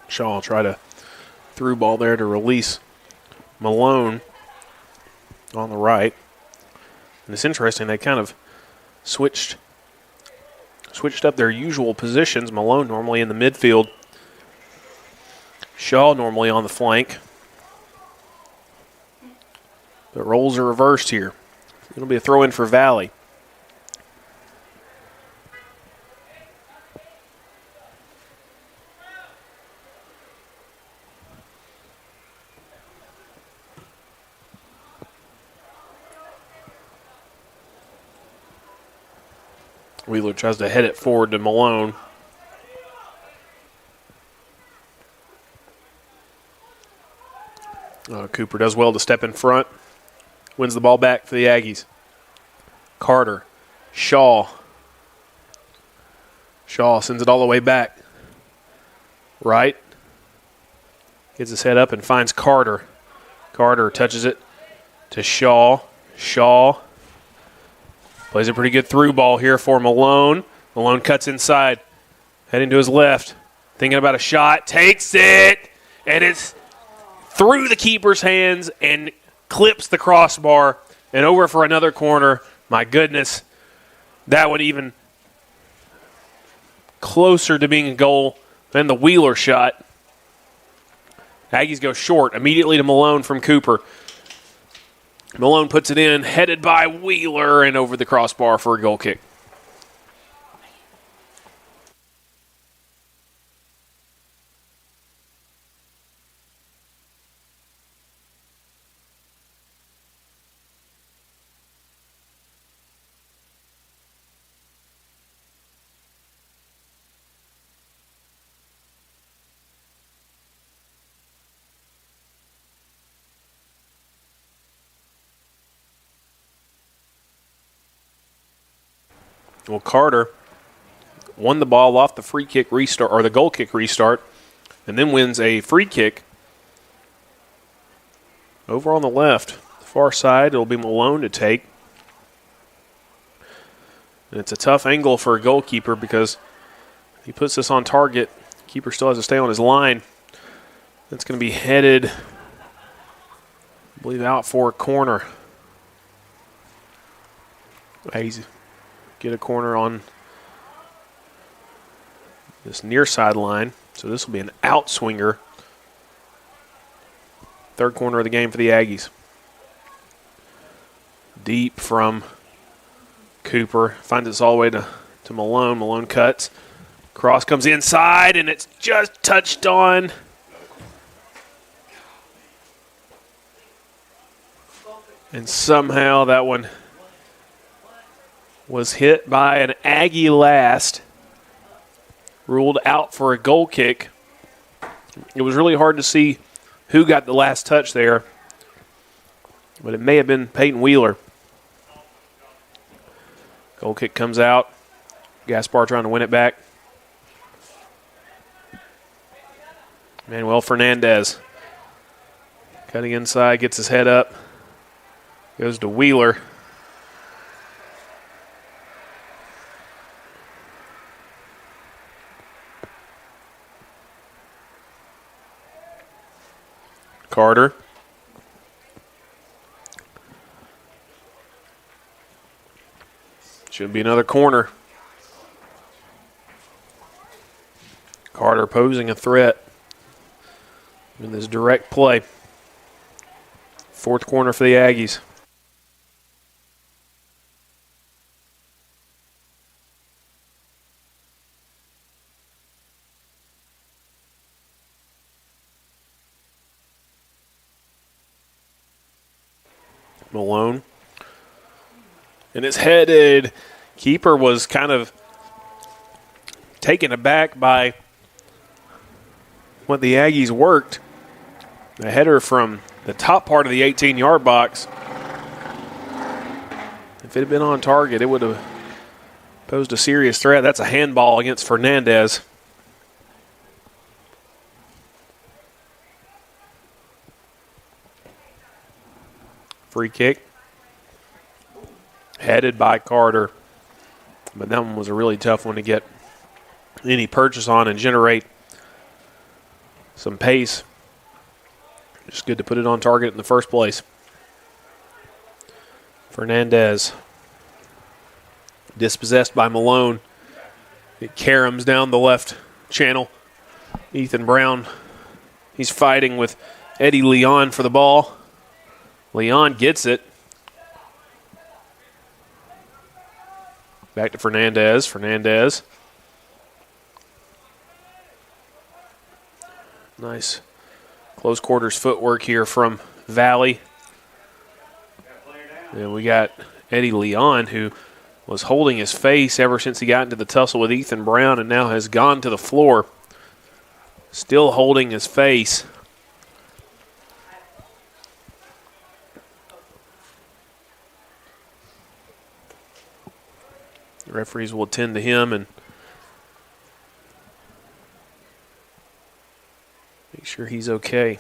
Shaw try to through ball there to release Malone on the right. And it's interesting, they kind of switched up their usual positions. Malone normally in the midfield. Shaw normally on the flank. The roles are reversed here. It'll be a throw-in for Valley. Wheeler tries to head it forward to Malone. Cooper does well to step in front. Wins the ball back for the Aggies. Carter. Shaw. Shaw sends it all the way back. Right. Gets his head up and finds Carter. Carter touches it to Shaw. Shaw plays a pretty good through ball here for Malone. Malone cuts inside. Heading to his left. Thinking about a shot. Takes it. And it's through the keeper's hands and clips the crossbar and over for another corner. My goodness. That one even closer to being a goal than the Wheeler shot. Aggies go short immediately to Malone from Cooper. Malone puts it in, headed by Wheeler and over the crossbar for a goal kick. Well, Carter won the ball off the free kick restart, or the goal kick restart, and then wins a free kick. Over on the left, the far side, it'll be Malone to take. And it's a tough angle for a goalkeeper because he puts this on target. Keeper still has to stay on his line. That's going to be headed, I believe, out for a corner. Aggies get a corner on this near sideline. So this will be an outswinger. Third corner of the game for the Aggies. Deep from Cooper. Finds us all the way to Malone. Malone cuts. Cross comes inside, and it's just touched on. And somehow that one was hit by an Aggie last. Ruled out for a goal kick. It was really hard to see who got the last touch there, but it may have been Peyton Wheeler. Goal kick comes out. Gaspar trying to win it back. Manuel Fernandez cutting inside, gets his head up. Goes to Wheeler. Carter. Should be another corner. Carter posing a threat in this direct play. Fourth corner for the Aggies. Malone. And it's headed. Keeper was kind of taken aback by what the Aggies worked. A header from the top part of the 18-yard box. If it had been on target, it would have posed a serious threat. That's a handball against Fernandez. Free kick. Headed by Carter. But that one was a really tough one to get any purchase on and generate some pace. Just good to put it on target in the first place. Fernandez. Dispossessed by Malone. It caroms down the left channel. Ethan Brown, he's fighting with Eddie Leon for the ball. Leon gets it. Back to Fernandez. Fernandez. Nice close quarters footwork here from Valley. And we got Eddie Leon, who was holding his face ever since he got into the tussle with Ethan Brown and now has gone to the floor. Still holding his face. The referees will attend to him and make sure he's okay.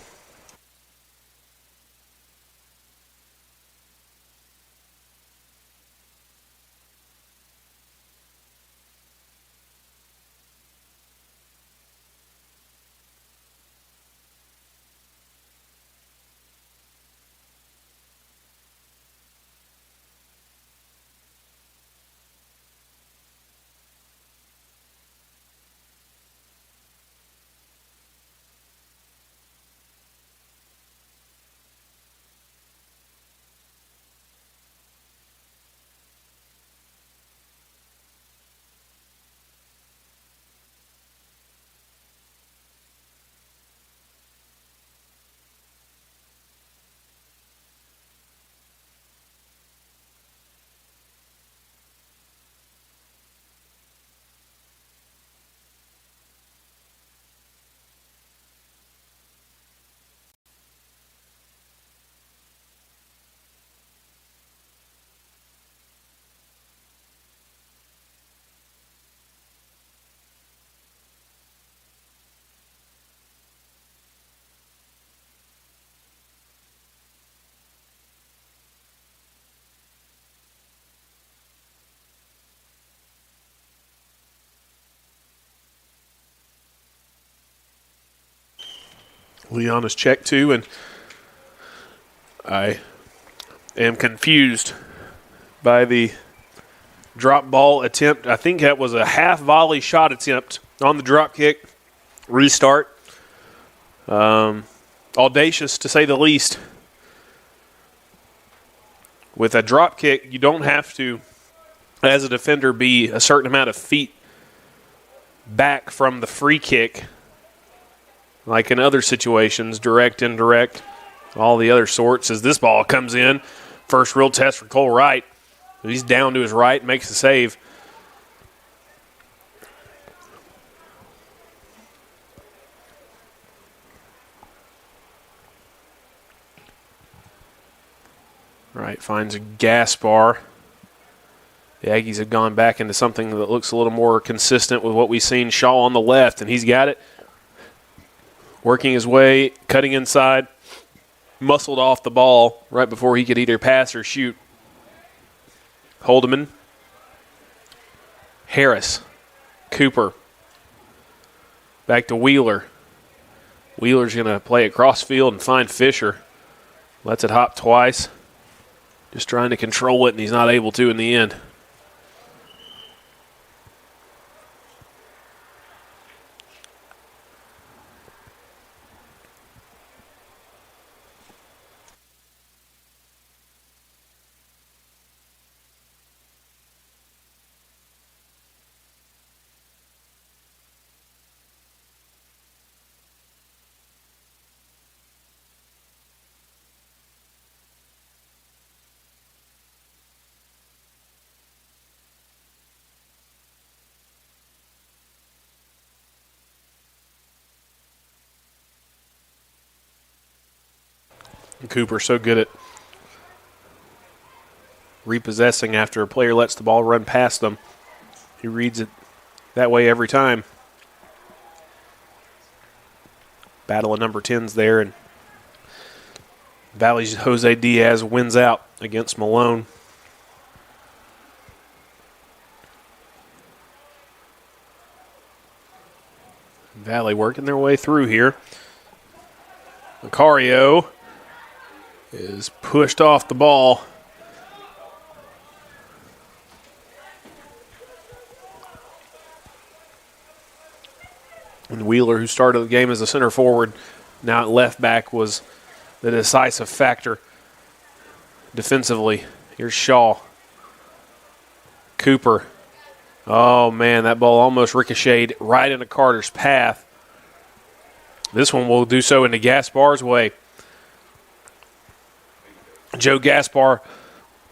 Leon is checked too, and I am confused by the drop ball attempt. I think that was a half volley shot attempt on the drop kick. Restart. Audacious to say the least. With a drop kick, you don't have to, as a defender, be a certain amount of feet back from the free kick. Like in other situations, direct, indirect, all the other sorts. As this ball comes in, first real test for Cole Wright. He's down to his right, makes the save. Right, finds a gas bar. The Aggies have gone back into something that looks a little more consistent with what we've seen. Shaw on the left, and he's got it. Working his way, cutting inside, muscled off the ball right before he could either pass or shoot. Holdeman, Harris, Cooper, back to Wheeler. Wheeler's going to play across field and find Fisher. Lets it hop twice. Just trying to control it, and he's not able to in the end. And Cooper's so good at repossessing after a player lets the ball run past them. He reads it that way every time. Battle of number 10s there, and Valley's Jose Diaz wins out against Malone. Valley working their way through here. Macario is pushed off the ball. Wheeler, who started the game as a center forward, now at left back, was the decisive factor defensively. Here's Shaw. Cooper. Oh, man, that ball almost ricocheted right into Carter's path. This one will do so into Gaspar's way. Joe Gaspar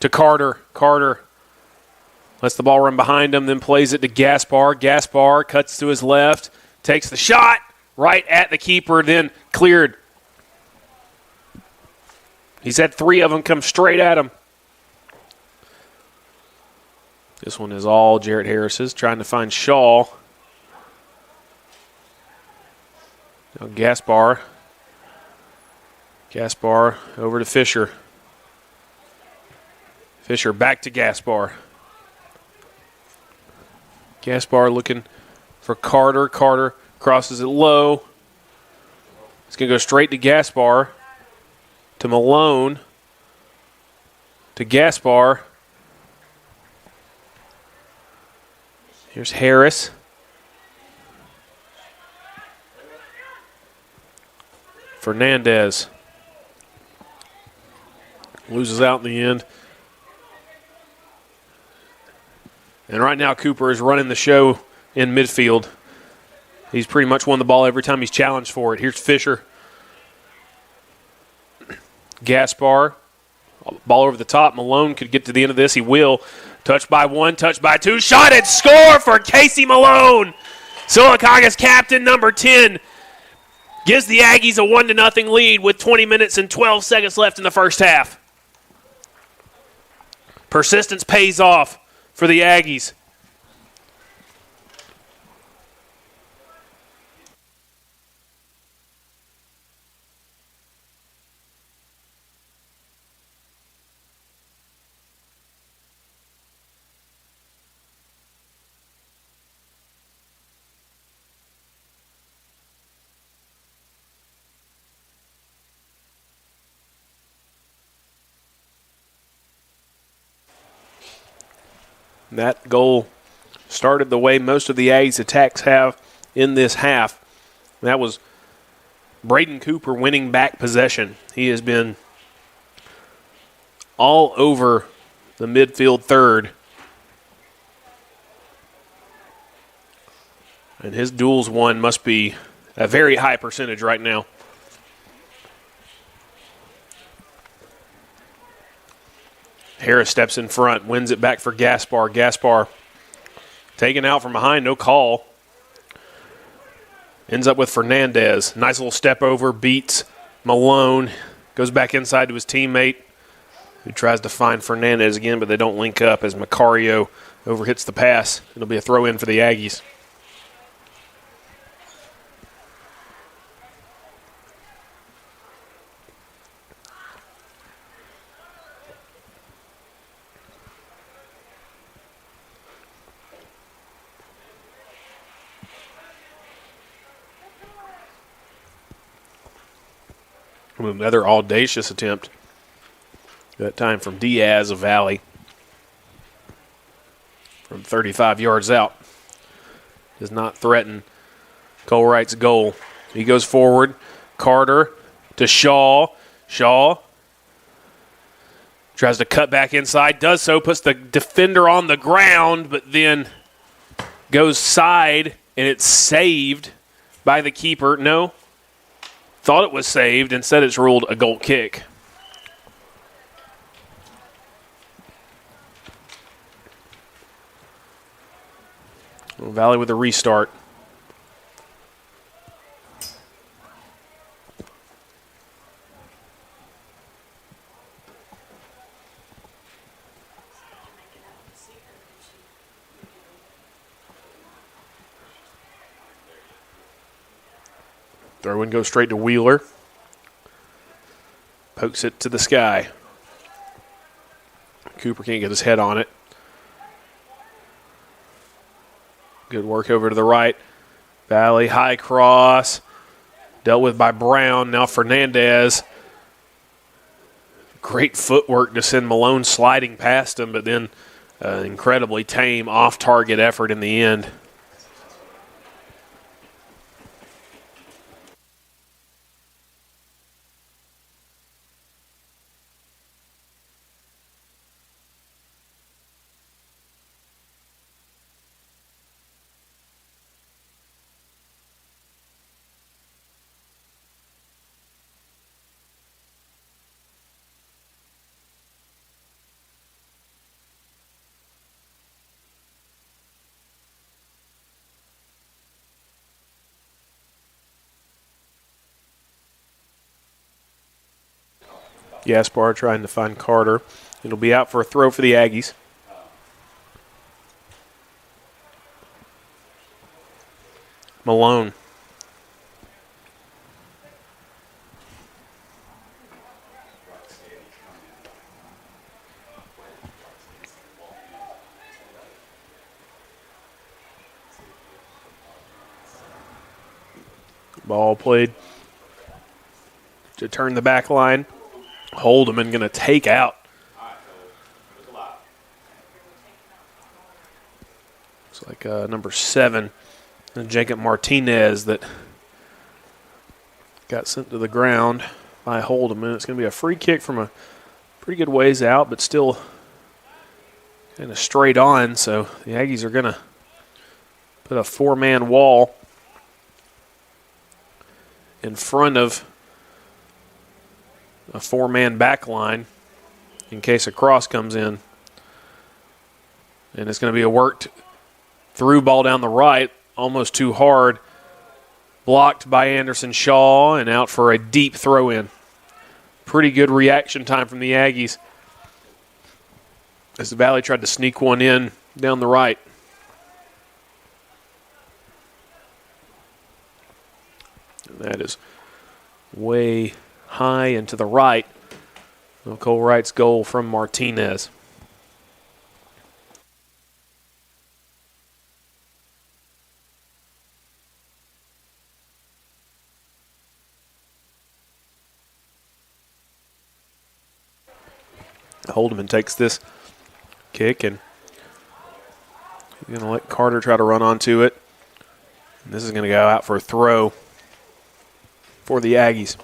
to Carter. Carter lets the ball run behind him, then plays it to Gaspar. Gaspar cuts to his left, takes the shot right at the keeper, then cleared. He's had 3 of them come straight at him. This one is all Jarrett Harris's, trying to find Shaw. Now Gaspar. Gaspar over to Fisher. Fisher back to Gaspar. Gaspar looking for Carter. Carter crosses it low. He's going to go straight to Gaspar. To Malone. To Gaspar. Here's Harris. Fernandez. Loses out in the end. And right now Cooper is running the show in midfield. He's pretty much won the ball every time he's challenged for it. Here's Fisher. Gaspar. Ball over the top. Malone could get to the end of this. He will. Touched by 1, touched by 2. Shot and score for Casey Malone. Sylacauga's captain, number 10, gives the Aggies a 1-0 lead with 20 minutes and 12 seconds left in the first half. Persistence pays off for the Aggies. That goal started the way most of the Aggies' attacks have in this half. That was Braden Cooper winning back possession. He has been all over the midfield third. And his duels won must be a very high percentage right now. Harris steps in front, wins it back for Gaspar. Gaspar taken out from behind, no call. Ends up with Fernandez. Nice little step over, beats Malone. Goes back inside to his teammate, who tries to find Fernandez again, but they don't link up as Macario overhits the pass. It'll be a throw-in for the Aggies. Another audacious attempt. That time from Diaz of Valley. From 35 yards out. Does not threaten Colwright's goal. He goes forward. Carter to Shaw. Shaw tries to cut back inside. Does so. Puts the defender on the ground, but then goes side, and it's saved by the keeper. No. Thought it was saved. Instead, it's ruled a goal kick. Valley with a restart. Throw-in goes straight to Wheeler. Pokes it to the sky. Cooper can't get his head on it. Good work over to the right. Valley, high cross. Dealt with by Brown. Now Fernandez. Great footwork to send Malone sliding past him, but then incredibly tame off-target effort in the end. Gaspar trying to find Carter. It'll be out for a throw for the Aggies. Malone. Ball played to turn the back line. Holdeman going to take out. Looks like number 7, Jacob Martinez, that got sent to the ground by Holdeman. It's going to be a free kick from a pretty good ways out, but still kind of straight on. So the Aggies are going to put a 4-man wall in front of a 4-man back line in case a cross comes in. And it's going to be a worked through ball down the right, almost too hard. Blocked by Anderson Shaw and out for a deep throw in. Pretty good reaction time from the Aggies as the Valley tried to sneak one in down the right. And that is way high and to the right. Cole Wright's goal from Martinez. Holdeman takes this kick and he's going to let Carter try to run onto it. And this is going to go out for a throw for the Aggies.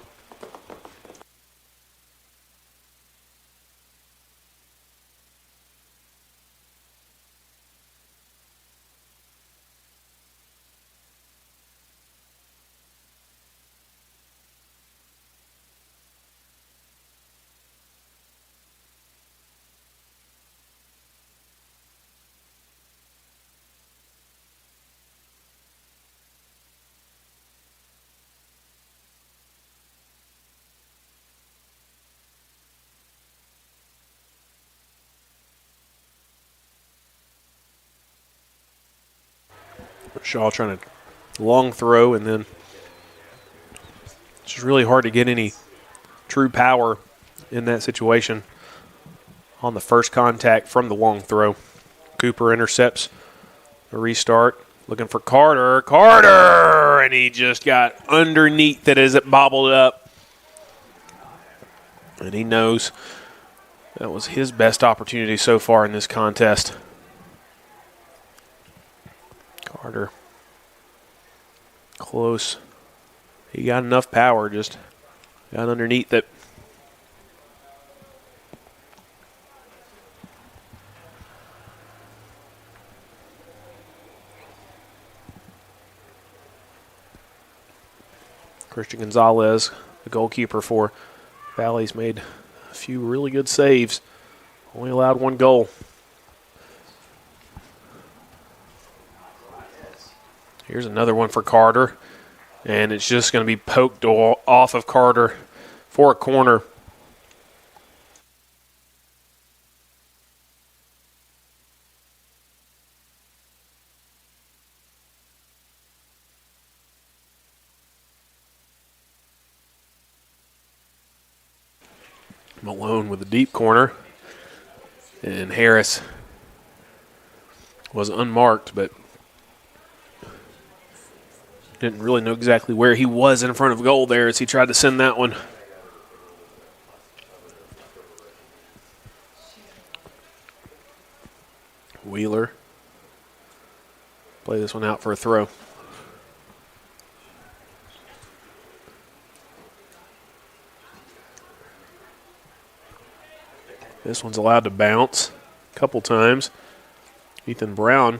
Shaw trying to long throw, and then it's just really hard to get any true power in that situation on the first contact from the long throw. Cooper intercepts a restart, looking for Carter. Carter! And he just got underneath it as it bobbled up. And he knows that was his best opportunity so far in this contest. Carter close. He got enough power, just got underneath it. Christian Gonzalez, the goalkeeper for Valley's, made a few really good saves. Only allowed one goal. Here's another one for Carter, and it's just going to be poked off of Carter for a corner. Malone with a deep corner, and Harris was unmarked, but didn't really know exactly where he was in front of goal there as he tried to send that one. Wheeler. Play this one out for a throw. This one's allowed to bounce a couple times. Ethan Brown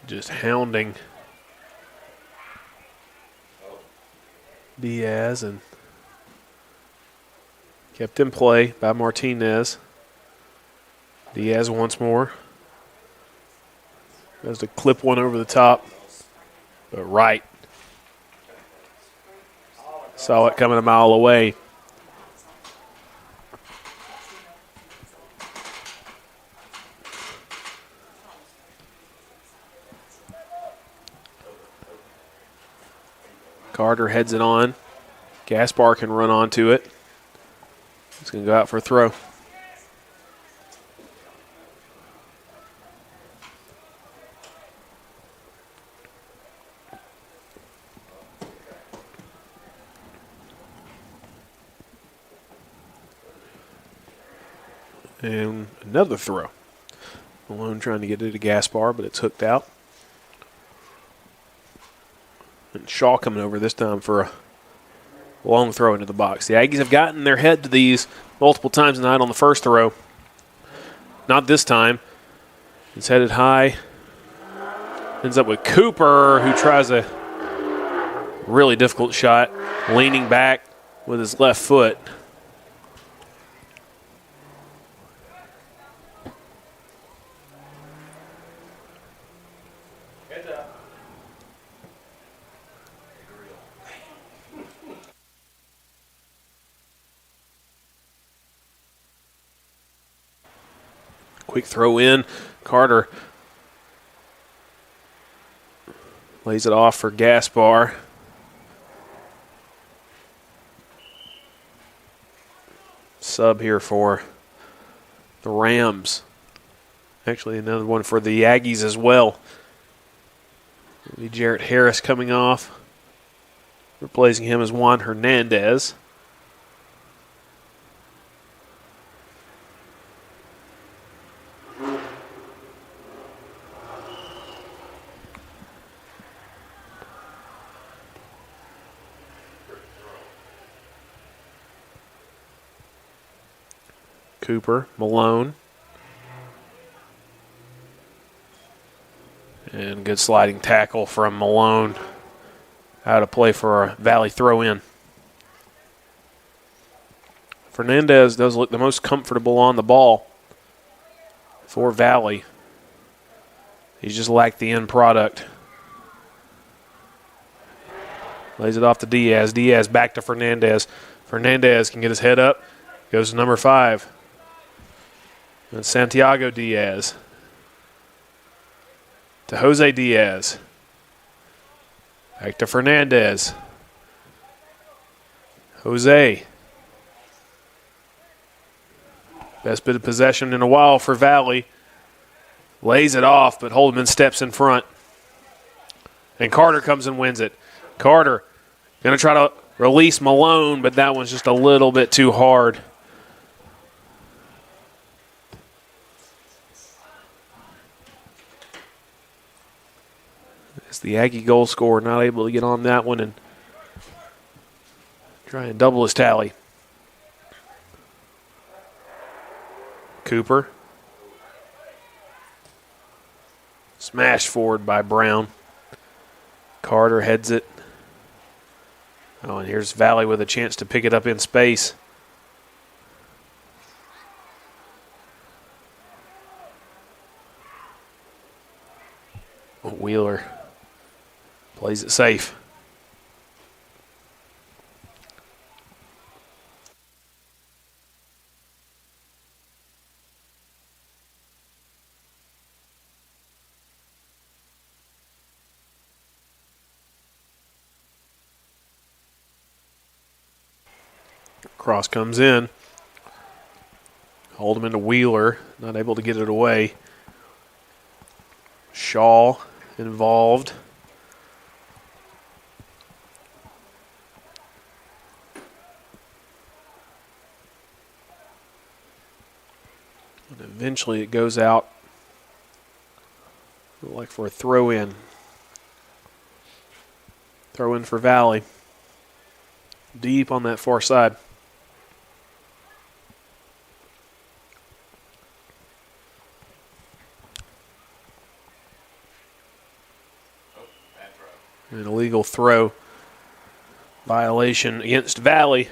just hounding Diaz, and kept in play by Martinez. Diaz once more. Goes to clip one over the top But right. Saw it coming a mile away. Carter heads it on. Gaspar can run onto it. He's going to go out for a throw. And another throw. Malone trying to get it to Gaspar, but it's hooked out. And Shaw coming over this time for a long throw into the box. The Aggies have gotten their head to these multiple times tonight on the first throw. Not this time. It's headed high. Ends up with Cooper, who tries a really difficult shot, leaning back with his left foot. Quick throw in. Carter lays it off for Gaspar. Sub here for the Rams. Actually, another one for the Aggies as well. Maybe Jarrett Harris coming off. Replacing him as Juan Hernandez. Cooper, Malone. And good sliding tackle from Malone. Out of play for a Valley throw-in. Fernandez does look the most comfortable on the ball for Valley. He's just lacked the end product. Lays it off to Diaz. Diaz back to Fernandez. Fernandez can get his head up. Goes to number 5. And Santiago Diaz. To Jose Diaz. Back to Fernandez. Jose. Best bit of possession in a while for Valley. Lays it off, but Holdeman steps in front. And Carter comes and wins it. Carter going to try to release Malone, but that one's just a little bit too hard. It's the Aggie goal scorer not able to get on that one and try and double his tally. Cooper. Smashed forward by Brown. Carter heads it. Oh, and here's Valley with a chance to pick it up in space. Wheeler plays it safe. Cross comes in. Hold him into Wheeler. Not able to get it away. Shaw involved. And eventually it goes out. Like for a throw-in. Throw-in for Valley. Deep on that far side. An illegal throw violation against Valley.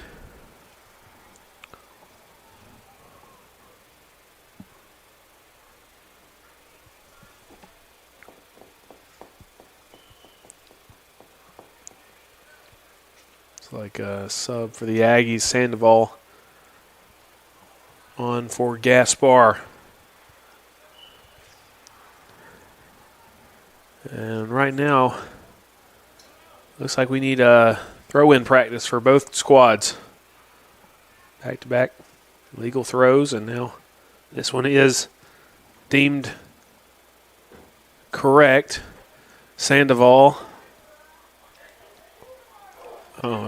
Like a sub for the Aggies. Sandoval on for Gaspar. And right now, looks like we need a throw-in practice for both squads. Back-to-back legal throws, and now this one is deemed correct. Sandoval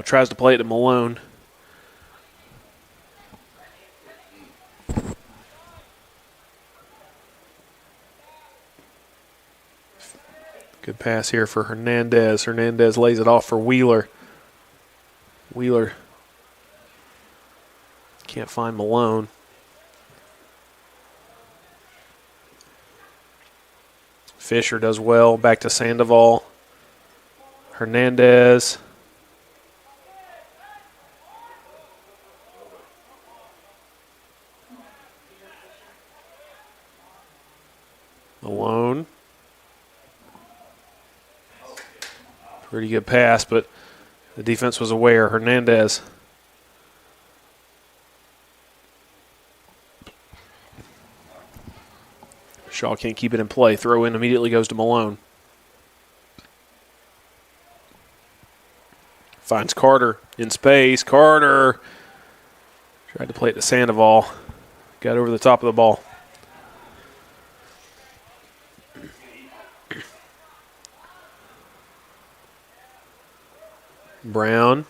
tries to play it to Malone. Good pass here for Hernandez. Hernandez lays it off for Wheeler. Wheeler can't find Malone. Fisher does well. Back to Sandoval. Hernandez. Malone. Pretty good pass, but the defense was aware. Hernandez. Shaw can't keep it in play. Throw in immediately goes to Malone. Finds Carter in space. Carter tried to play it to Sandoval. Got over the top of the ball. Brown.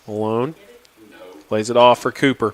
Malone. Lays it off for Cooper.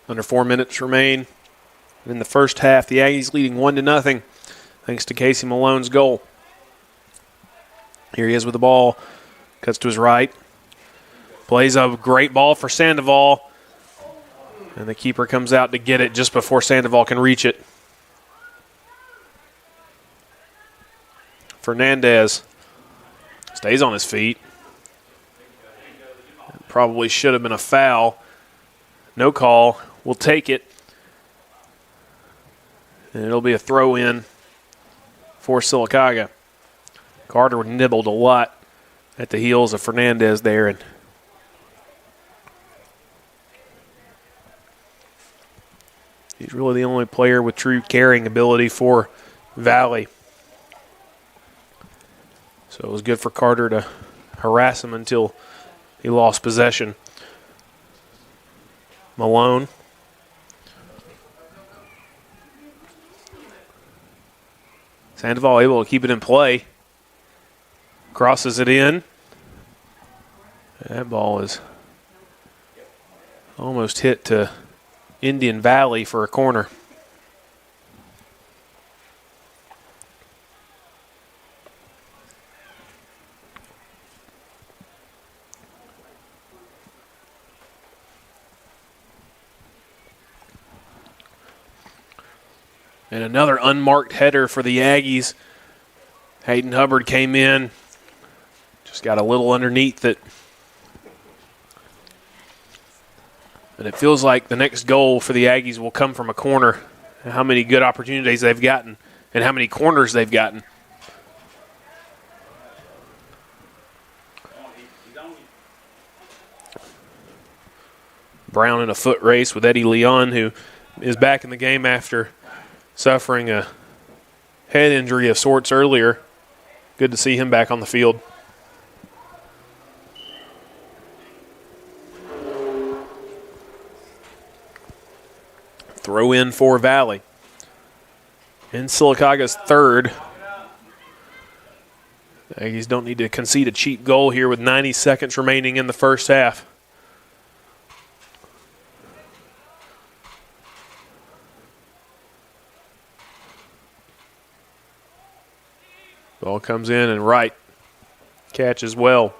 Under 4 minutes remain. In the first half, the Aggies leading 1-0 thanks to Casey Malone's goal. Here he is with the ball. Cuts to his right. Plays a great ball for Sandoval. And the keeper comes out to get it just before Sandoval can reach it. Fernandez stays on his feet. Probably should have been a foul. No call. We'll take it. And it'll be a throw-in for Sylacauga. Carter nibbled a lot at the heels of Fernandez there. And he's really the only player with true carrying ability for Valley. So it was good for Carter to harass him until he lost possession. Malone. Sandoval able to keep it in play. Crosses it in. That ball is almost hit to Indian Valley for a corner. And another unmarked header for the Aggies. Hayden Hubbard came in. Just got a little underneath it. And it feels like the next goal for the Aggies will come from a corner. And how many good opportunities they've gotten and how many corners they've gotten. Brown in a foot race with Eddie Leon, who is back in the game after suffering a head injury of sorts earlier. Good to see him back on the field. Throw in for Valley. In Sylacauga's third. The Aggies don't need to concede a cheap goal here with 90 seconds remaining in the first half. Ball comes in and Wright catches well.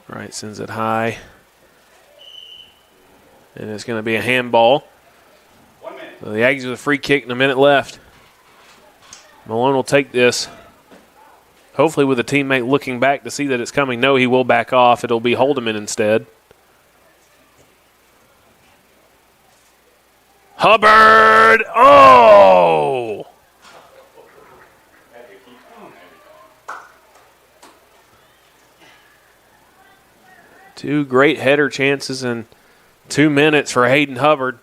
Wright sends it high. And it's going to be a handball. So the Aggies with a free kick and a minute left. Malone will take this. Hopefully with a teammate looking back to see that it's coming. No, he will back off. It'll be Holdeman instead. Hubbard! Oh! Two great header chances in 2 minutes for Hayden Hubbard.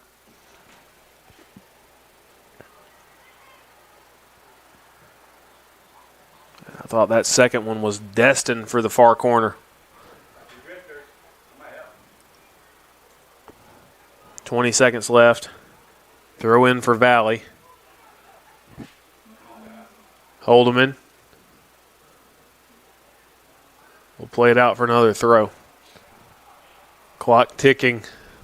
I thought that second one was destined for the far corner. 20 seconds left. Throw in for Valley. Holdeman. We'll play it out for another throw. Clock ticking.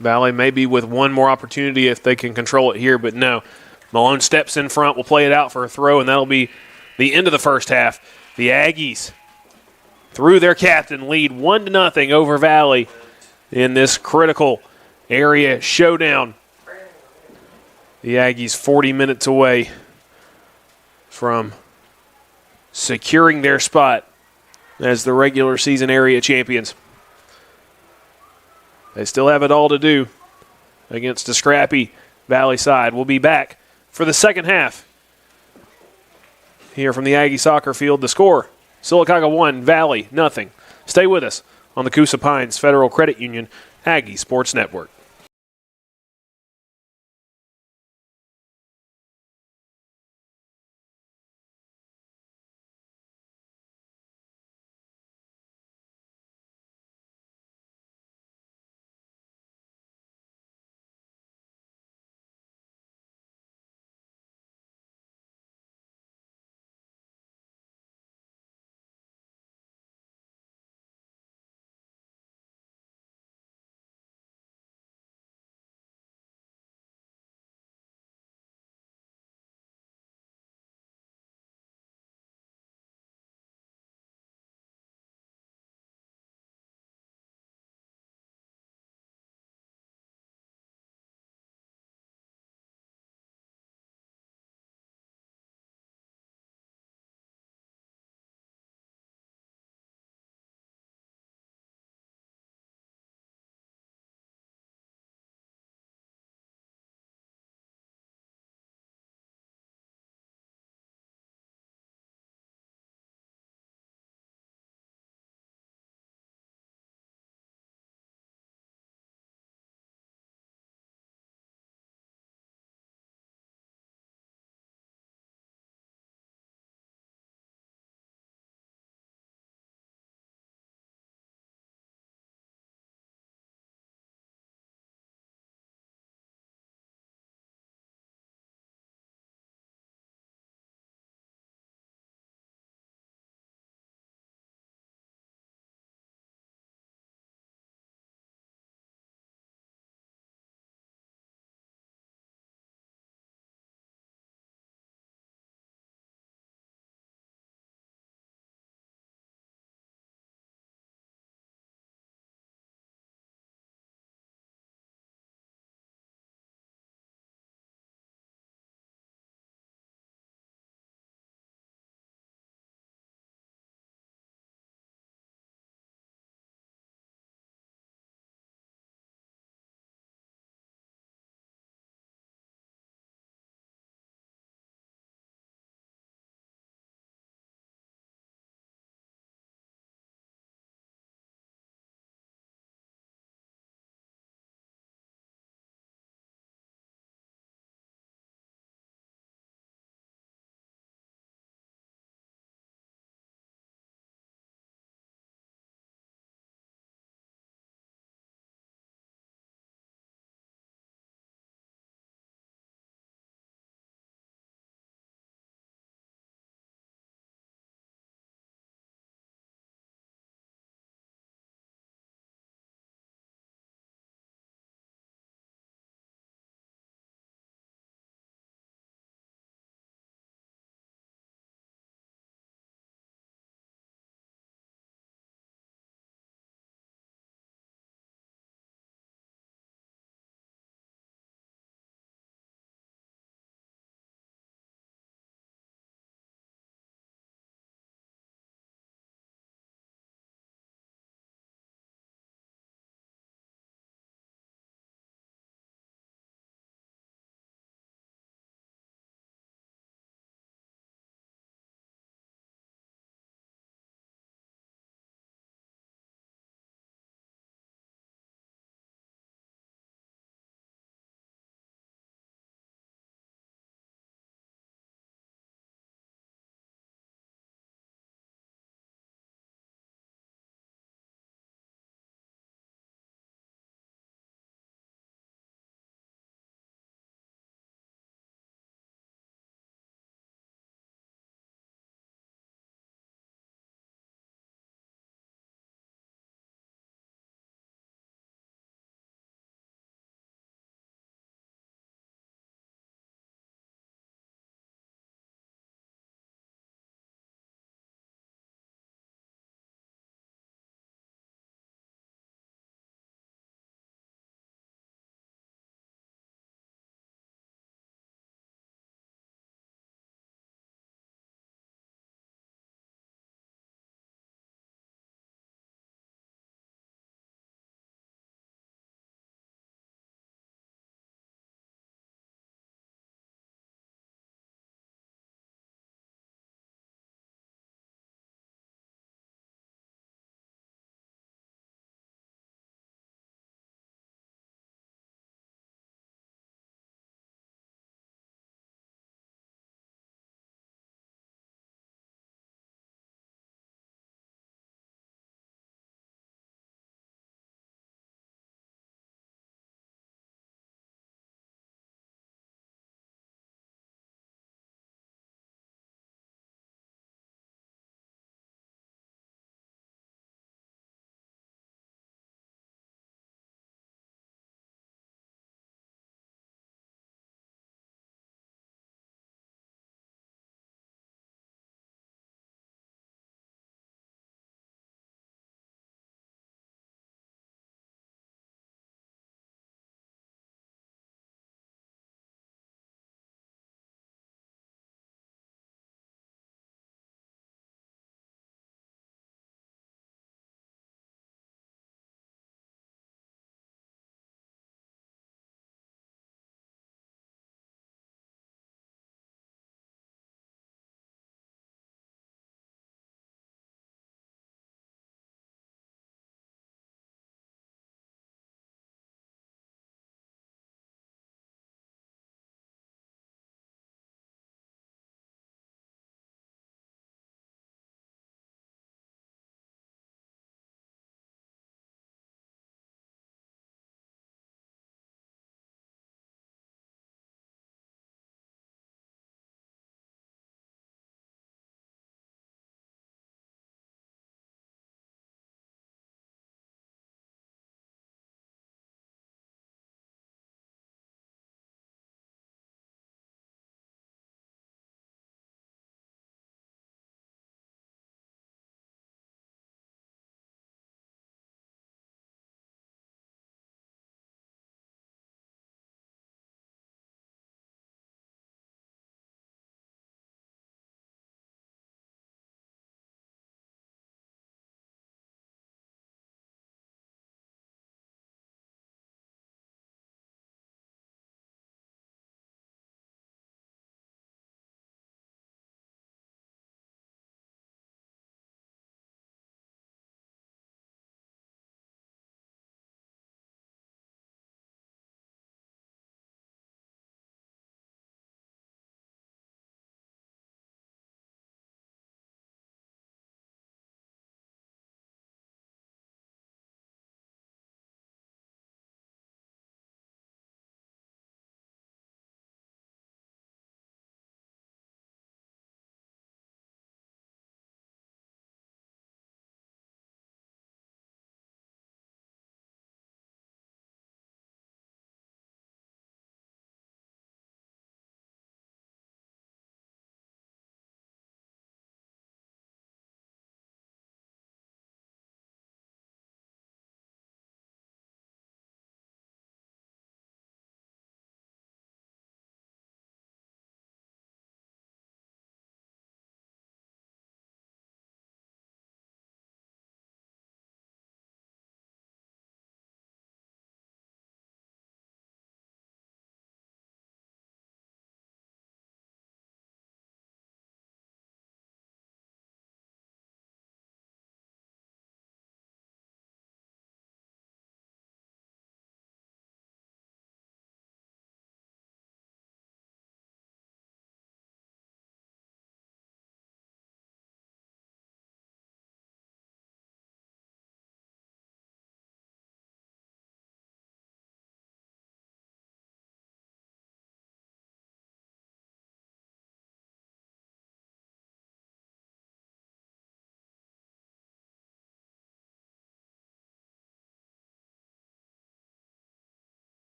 Valley maybe with one more opportunity if they can control it here, but no. Malone steps in front. We'll play it out for a throw, and that'll be the end of the first half. The Aggies, through their captain, lead 1-0 over Valley in this critical area showdown. The Aggies 40 minutes away from securing their spot as the regular season area champions. They still have it all to do against a scrappy Valley side. We'll be back for the second half. Here from the Aggie soccer field, the score, Sylacauga 1, Valley nothing. Stay with us on the Coosa Pines Federal Credit Union Aggie Sports Network.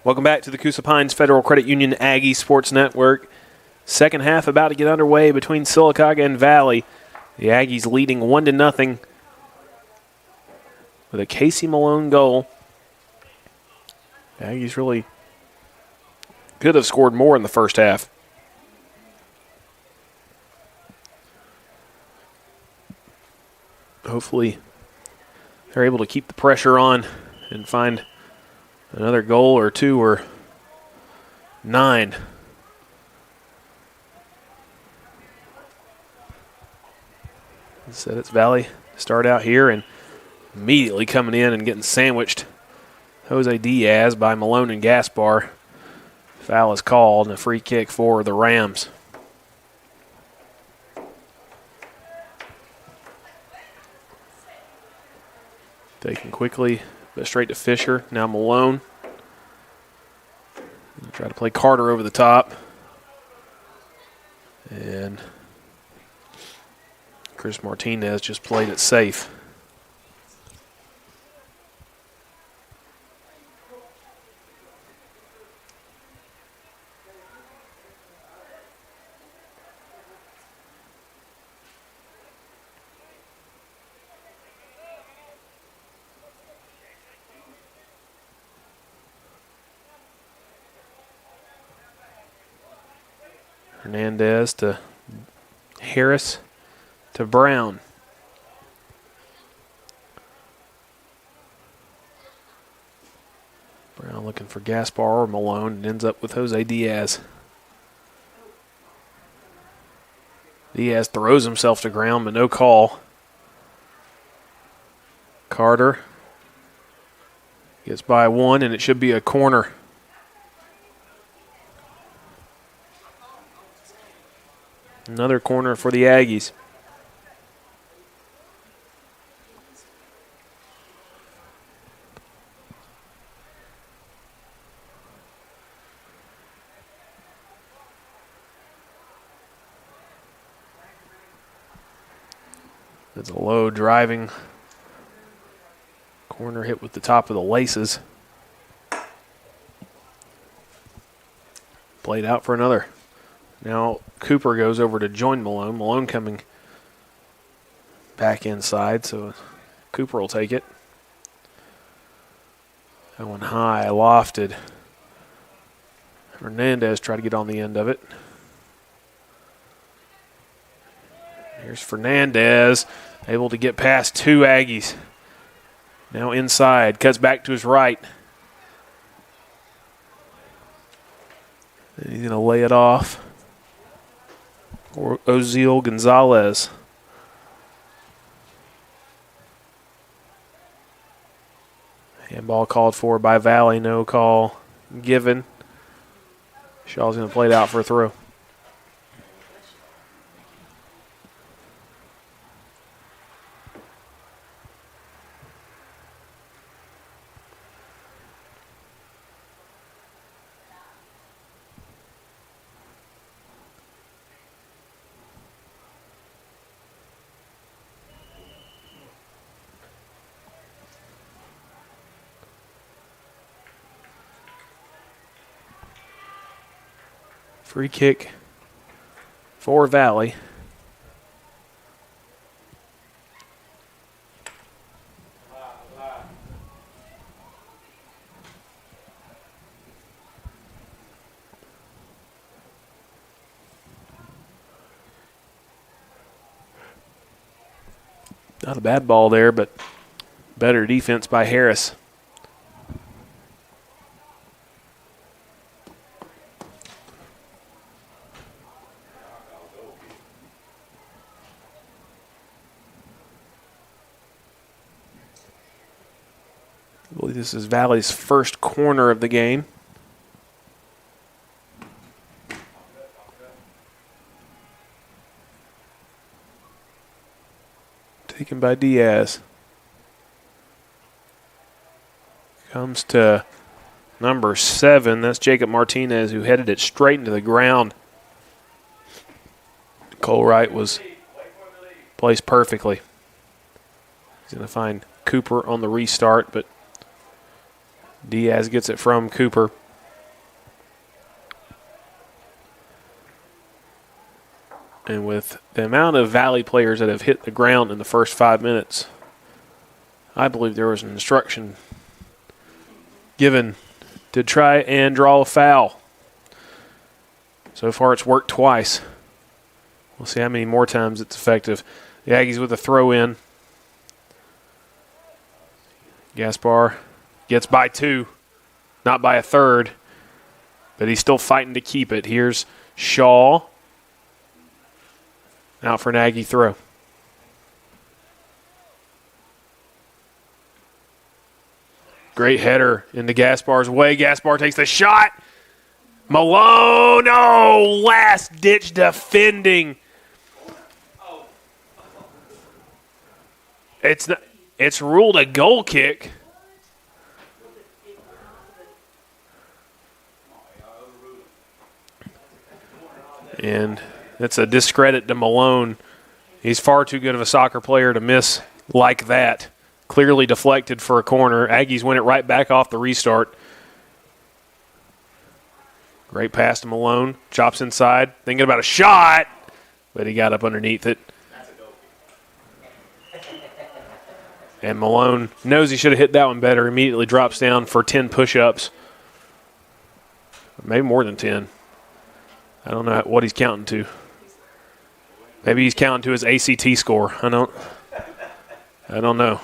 Welcome back to the Coosa Pines Federal Credit Union Aggie Sports Network. Second half about to get underway between Sylacauga and Valley. The Aggies leading 1-0 with a Casey Malone goal. The Aggies really could have scored more in the first half. Hopefully they're able to keep the pressure on and find another goal or two or 9. Instead, it's Valley to start out here and immediately coming in and getting sandwiched. Jose Diaz by Malone and Gaspar. Foul is called and a free kick for the Rams. Taken quickly, but straight to Fisher. Now Malone. Try to play Carter over the top. And Chris Martinez just played it safe. Hernandez to Harris to Brown. Brown looking for Gaspar or Malone and ends up with Jose Diaz. Diaz throws himself to ground, but no call. Carter gets by one, and it should be a corner. Another corner for the Aggies. It's a low driving corner hit with the top of the laces. Played out for another. Now Cooper goes over to join Malone. Malone coming back inside, so Cooper will take it. That one high, lofted. Hernandez tried to get on the end of it. Here's Fernandez, able to get past 2 Aggies. Now inside, cuts back to his right. And he's going to lay it off. Or Ozil Gonzalez. Handball called for by Valley, no call given. Shaw's going to play it out for a throw. Free kick for Valley. Not a bad ball there, but better defense by Harris. I believe this is Valley's first corner of the game. Taken by Diaz. Comes to number 7. That's Jacob Martinez, who headed it straight into the ground. Cole Wright was placed perfectly. He's going to find Cooper on the restart, but Diaz gets it from Cooper. And with the amount of Valley players that have hit the ground in the first 5 minutes, I believe there was an instruction given to try and draw a foul. So far it's worked twice. We'll see how many more times it's effective. The Aggies with a throw in. Gaspar gets by 2, not by a third, but he's still fighting to keep it. Here's Shaw. Out for an Aggie throw. Great header into Gaspar's way. Gaspar takes the shot. Malone, oh, last-ditch defending. It's ruled a goal kick. And it's a discredit to Malone. He's far too good of a soccer player to miss like that. Clearly deflected for a corner. Aggies win it right back off the restart. Great pass to Malone. Chops inside. Thinking about a shot, but he got up underneath it. And Malone knows he should have hit that one better. Immediately drops down for 10 push-ups. Maybe more than 10. I don't know what he's counting to. Maybe he's counting to his ACT score. I don't know.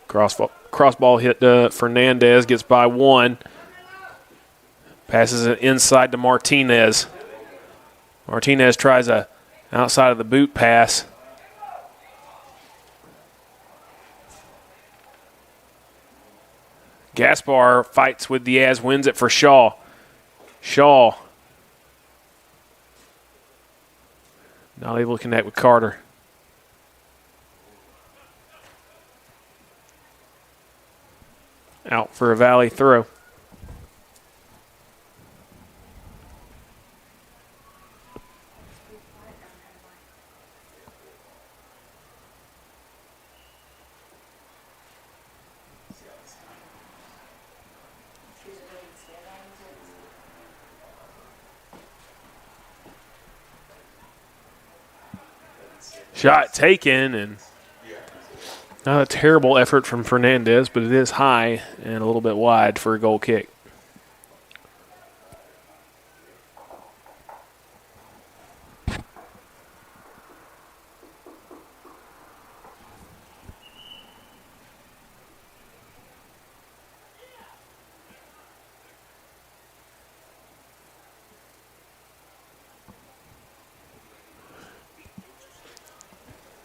Crossball hit Fernandez, gets by 1. Passes it inside to Martinez. Martinez tries a outside of the boot pass. Gaspar fights with Diaz, wins it for Shaw. Shaw not able to connect with Carter. Out for a Valley throw. Shot taken, and not a terrible effort from Fernandez, but it is high and a little bit wide for a goal kick.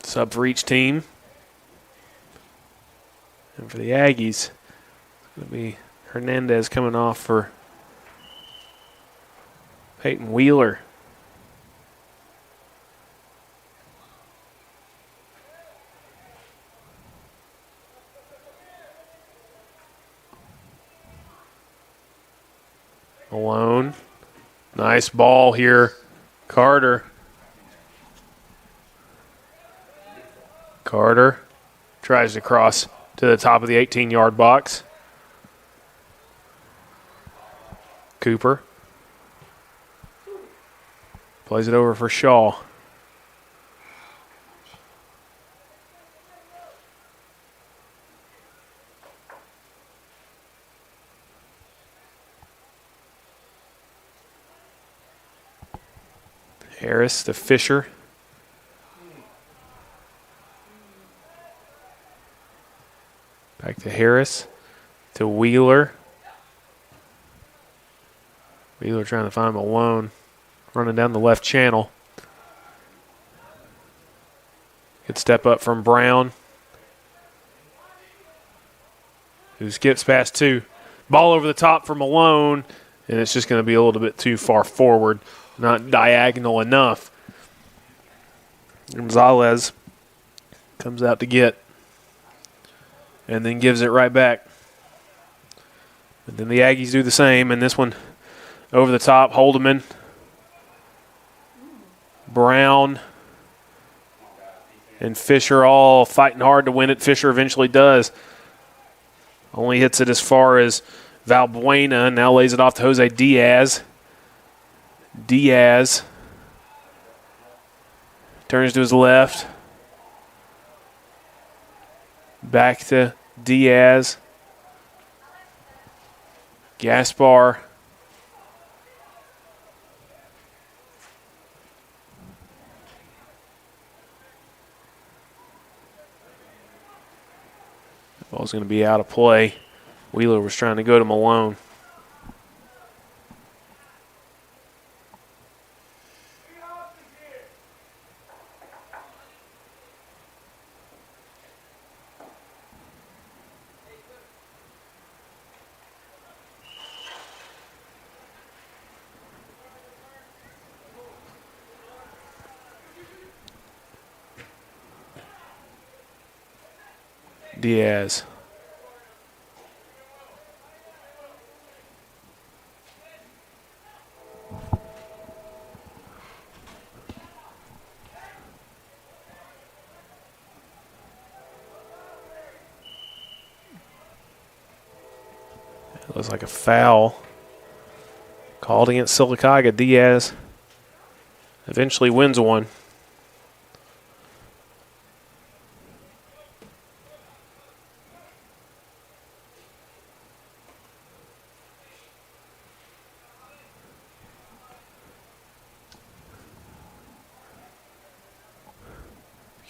Sub for each team. And for the Aggies, it's going to be Hernandez coming off for Peyton Wheeler. Malone. Nice ball here. Carter tries to cross to the top of the 18-yard box. Cooper plays it over for Shaw. Harris to Fisher. Back to Harris, to Wheeler. Wheeler trying to find Malone, running down the left channel. Good step up from Brown, who skips past 2. Ball over the top for Malone, and it's just going to be a little bit too far forward, not diagonal enough. Gonzalez comes out to get, and then gives it right back. But then the Aggies do the same, and this one over the top, Holdeman. Brown And Fisher all fighting hard to win it. Fisher eventually does. Only hits it as far as Valbuena. Now lays it off to Jose Diaz. Diaz turns to his left. Back to Diaz. Gaspar. Ball's going to be out of play. Wheeler was trying to go to Malone. Diaz. It looks like a foul called against Sylacauga. Diaz eventually wins one.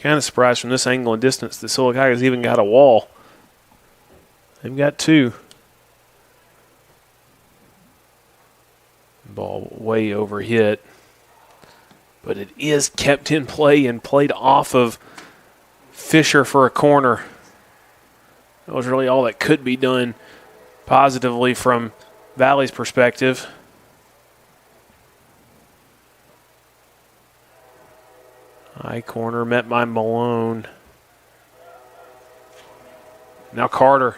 Kind of surprised from this angle and distance that Sylacauga's even got a wall. They've got two. Ball way overhit. But it is kept in play and played off of Fisher for a corner. That was really all that could be done positively from Valley's perspective. High corner met by Malone. Now Carter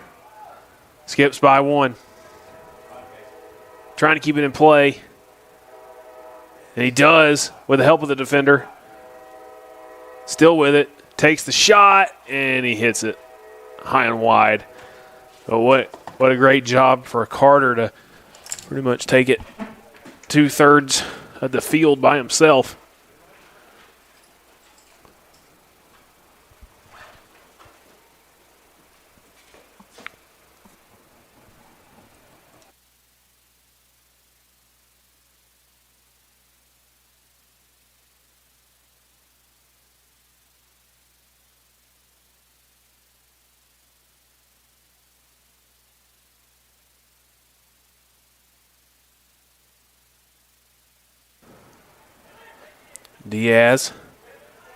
skips by one. Trying to keep it in play. And he does with the help of the defender. Still with it. Takes the shot and he hits it high and wide. But what a great job for Carter to pretty much take it 2/3 of the field by himself. Diaz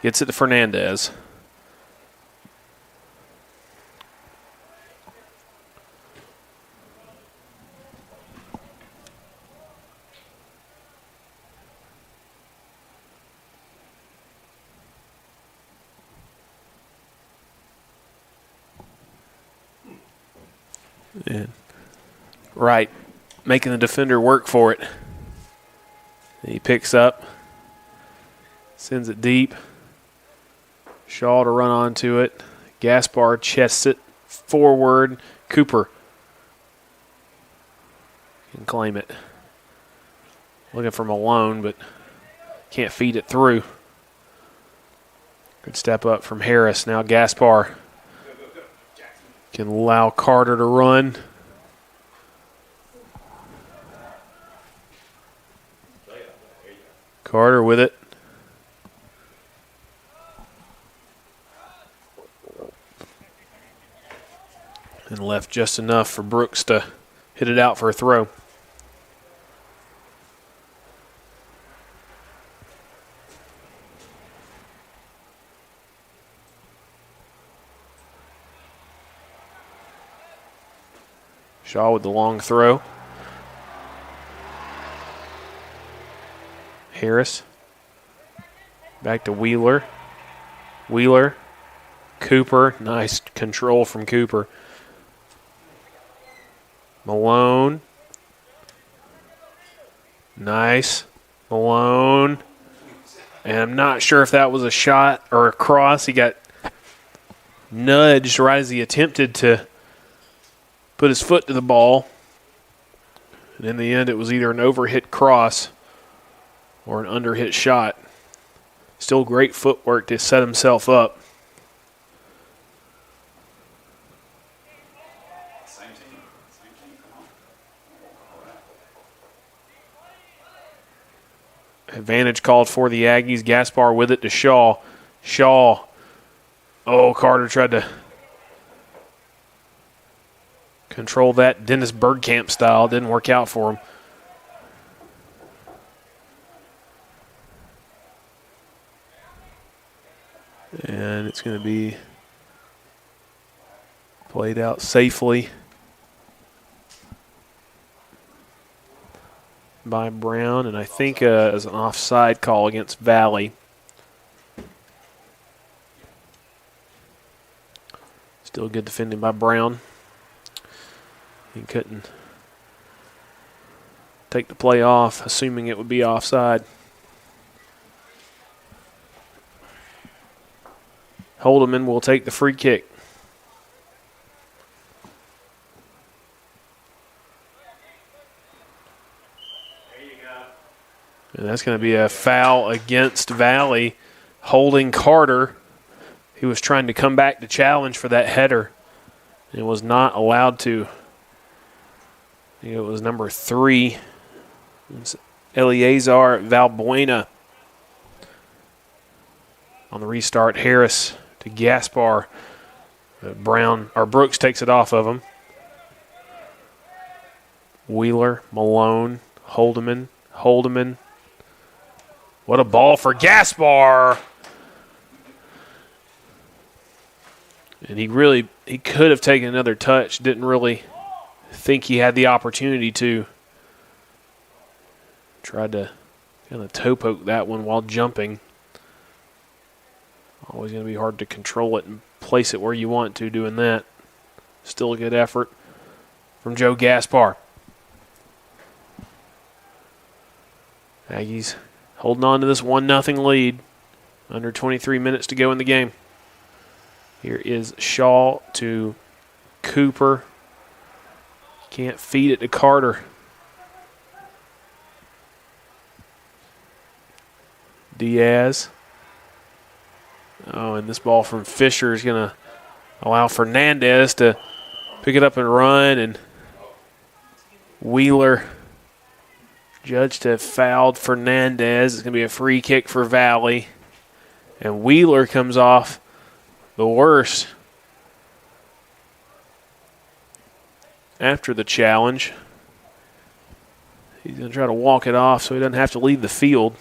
gets it to Fernandez. And right, making the defender work for it. He picks up. Sends it deep. Shaw to run onto it. Gaspar chests it forward. Cooper can claim it. Looking for Malone, but can't feed it through. Good step up from Harris. Now Gaspar can allow Carter to run. Carter with it. And left just enough for Brooks to hit it out for a throw. Shaw with the long throw. Harris. Back to Wheeler. Wheeler. Cooper. Nice control from Cooper. Malone. Nice. Malone. And I'm not sure if that was a shot or a cross. He got nudged right as he attempted to put his foot to the ball. And in the end, it was either an overhit cross or an underhit shot. Still great footwork to set himself up. Same team. Come on. Advantage called for the Aggies. Gaspar with it to Shaw. Shaw. Oh, Carter tried to control that Dennis Bergkamp style. Didn't work out for him. And it's going to be played out safely by Brown, and I think as an offside call against Valley. Still good defending by Brown. He couldn't take the play off, assuming it would be offside. Holdeman will take the free kick. And that's going to be a foul against Valley, holding Carter. He was trying to come back to challenge for that header and was not allowed to. It was number 3. It's Eleazar Valbuena. On the restart, Harris to Gaspar. Brooks takes it off of him. Wheeler, Malone, Holdeman. What a ball for Gaspar. And he could have taken another touch. Didn't really think he had the opportunity to. Tried to kind of toe poke that one while jumping. Always going to be hard to control it and place it where you want to doing that. Still a good effort from Joe Gaspar. Aggies holding on to this 1-0 lead. Under 23 minutes to go in the game. Here is Shaw to Cooper. Can't feed it to Carter. Diaz. Oh, and this ball from Fisher is going to allow Fernandez to pick it up and run. And Wheeler judged to have fouled Fernandez. It's going to be a free kick for Valley. And Wheeler comes off the worst after the challenge. He's going to try to walk it off so he doesn't have to leave the field.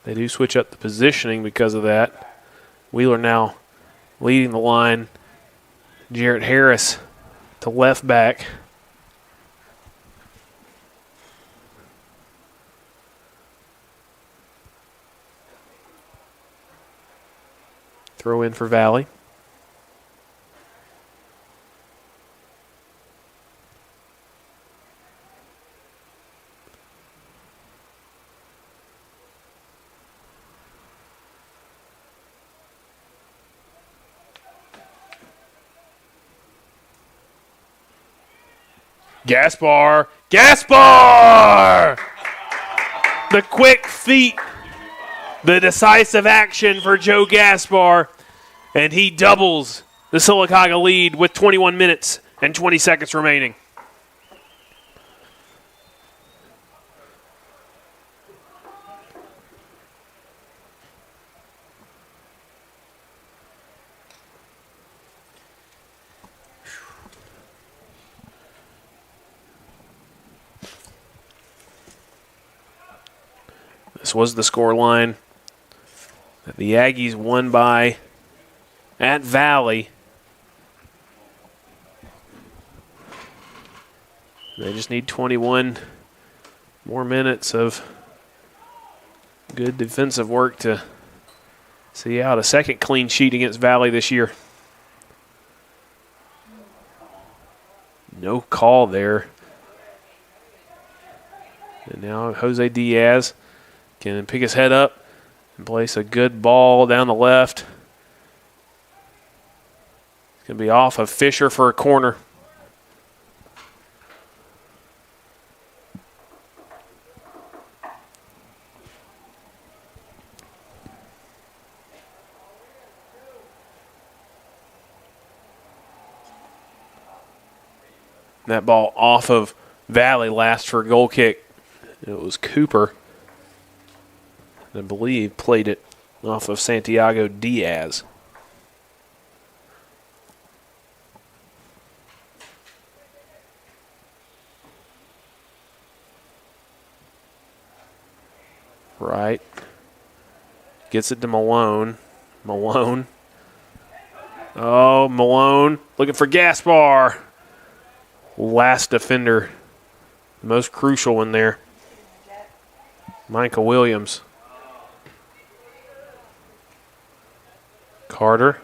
They do switch up the positioning because of that. Wheeler now leading the line. Jarrett Harris to left back. Throw in for Valley. Gaspar! The quick feet, the decisive action for Joe Gaspar, and he doubles the Sylacauga lead with 21 minutes and 20 seconds remaining. This was the scoreline that the Aggies won by at Valley. They just need 21 more minutes of good defensive work to see out a second clean sheet against Valley this year. No call there. And now Jose Diaz can pick his head up and place a good ball down the left. It's going to be off of Fisher for a corner. That ball off of Valley last for a goal kick. It was Cooper, I believe, played it off of Santiago Diaz. Right. Gets it to Malone. Malone. Oh, Malone looking for Gaspar. Last defender. The most crucial one there. Micah Williams. Carter.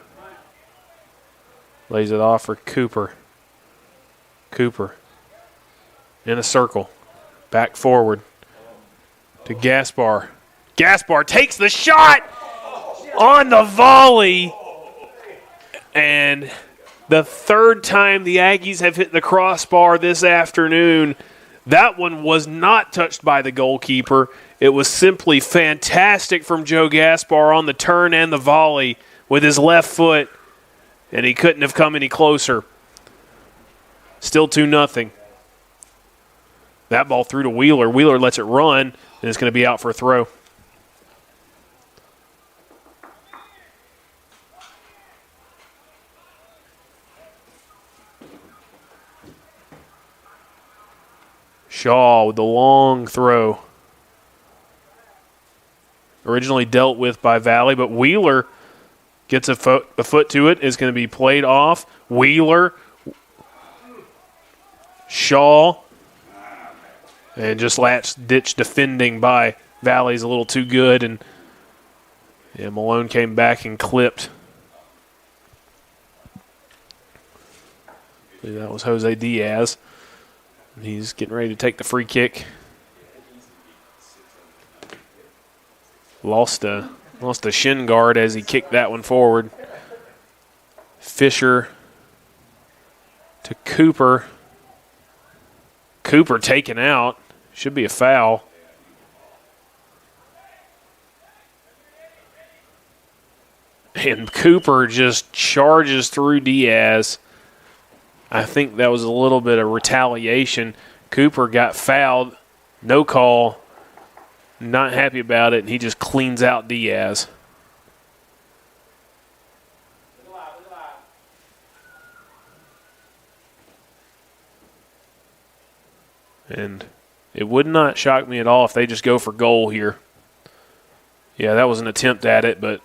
Lays it off for Cooper. Cooper. In a circle. Back forward. To Gaspar. Gaspar takes the shot on the volley. And the third time the Aggies have hit the crossbar this afternoon. That one was not touched by the goalkeeper. It was simply fantastic from Joe Gaspar on the turn and the volley with his left foot, and he couldn't have come any closer. Still 2-0. That ball through to Wheeler. Wheeler lets it run, and it's going to be out for a throw. Shaw with the long throw. Originally dealt with by Valley, but Wheeler gets a foot to it. Is going to be played off. Wheeler. Shaw. And just last ditch defending by Valley's a little too good. And Malone came back and clipped. I believe that was Jose Diaz. He's getting ready to take the free kick. Lost a shin guard as he kicked that one forward. Fisher to Cooper. Cooper taken out. Should be a foul. And Cooper just charges through Diaz. I think that was a little bit of retaliation. Cooper got fouled. No call. Not happy about it. And he just cleans out Diaz. And it would not shock me at all if they just go for goal here. Yeah, that was an attempt at it, but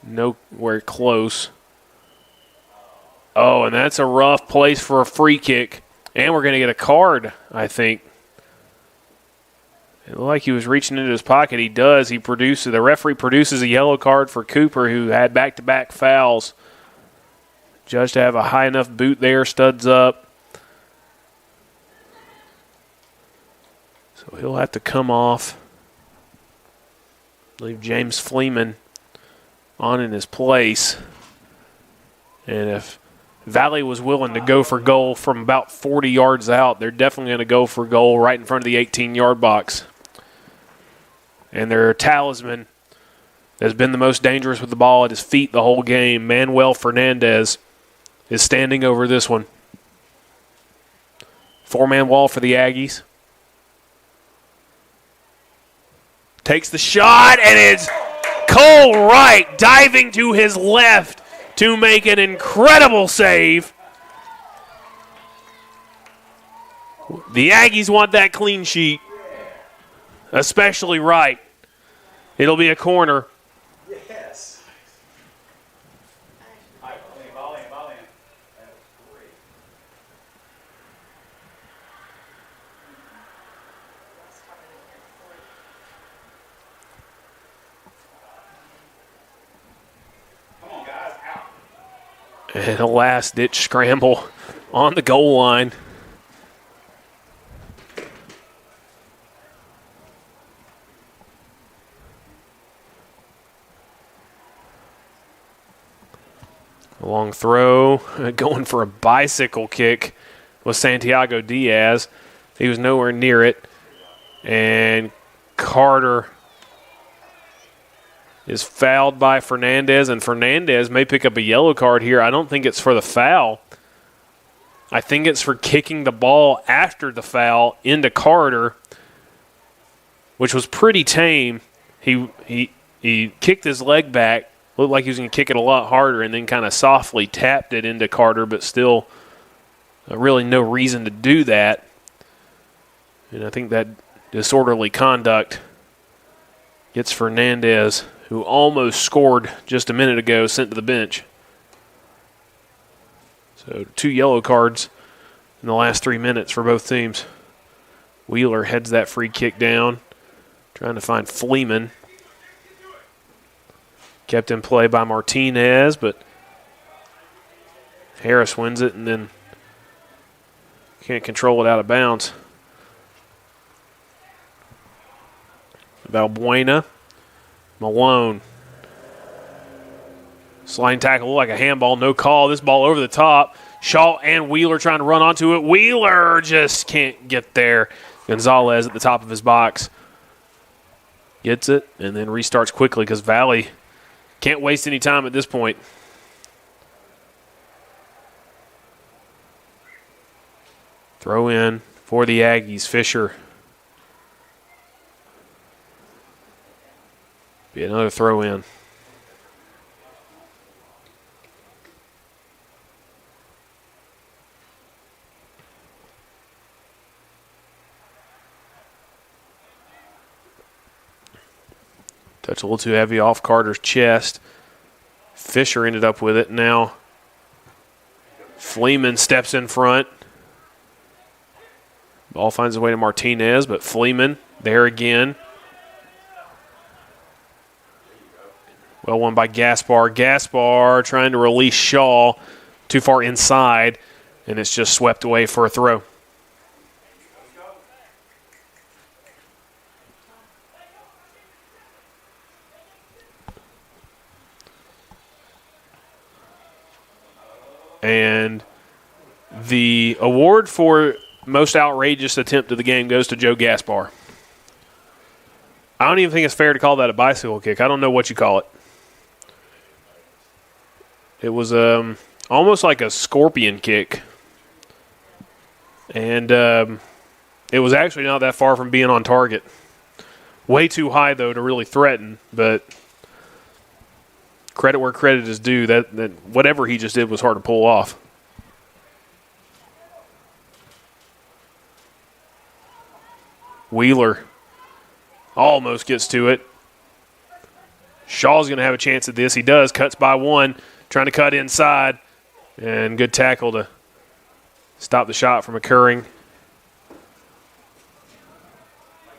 nowhere close. Oh, and that's a rough place for a free kick. And we're going to get a card, I think. It looked like he was reaching into his pocket. He does. The referee produces a yellow card for Cooper, who had back-to-back fouls. Judge to have a high enough boot there, studs up. So he'll have to come off. Leave James Fleeman on in his place. And if Valley was willing to go for goal from about 40 yards out, they're definitely going to go for goal right in front of the 18-yard box. And their talisman has been the most dangerous with the ball at his feet the whole game, Manuel Fernandez, is standing over this one. 4-man wall for the Aggies. Takes the shot, and it's Cole Wright diving to his left to make an incredible save. The Aggies want that clean sheet, especially Wright. It'll be a corner. Yes. Volley. That was great. Come on, guys, out. And a last-ditch scramble on the goal line. A long throw, going for a bicycle kick with Santiago Diaz. He was nowhere near it. And Carter is fouled by Fernandez, and Fernandez may pick up a yellow card here. I don't think it's for the foul. I think it's for kicking the ball after the foul into Carter, which was pretty tame. He kicked his leg back, looked like he was going to kick it a lot harder, and then kind of softly tapped it into Carter, but still really no reason to do that. And I think that disorderly conduct gets Fernandez, who almost scored just a minute ago, sent to the bench. So 2 yellow cards in the last 3 minutes for both teams. Wheeler heads that free kick down, trying to find Fleeman. Kept in play by Martinez, but Harris wins it and then can't control it out of bounds. Valbuena. Malone. Sliding tackle, like a handball, no call. This ball over the top. Shaw and Wheeler trying to run onto it. Wheeler just can't get there. Gonzalez at the top of his box gets it and then restarts quickly because Valley can't waste any time at this point. Throw in for the Aggies. Fisher. Be another throw in. Touch a little too heavy off Carter's chest. Fisher ended up with it. Now Fleeman steps in front. Ball finds its way to Martinez, but Fleeman there again. Well won by Gaspar. Gaspar trying to release Shaw too far inside, and it's just swept away for a throw. And the award for most outrageous attempt of the game goes to Joe Gaspar. I don't even think it's fair to call that a bicycle kick. I don't know what you call it. It was almost like a scorpion kick. And it was actually not that far from being on target. Way too high, though, to really threaten. But credit where credit is due. That whatever he just did was hard to pull off. Wheeler almost gets to it. Shaw's going to have a chance at this. He does. Cuts by one. Trying to cut inside. And good tackle to stop the shot from occurring.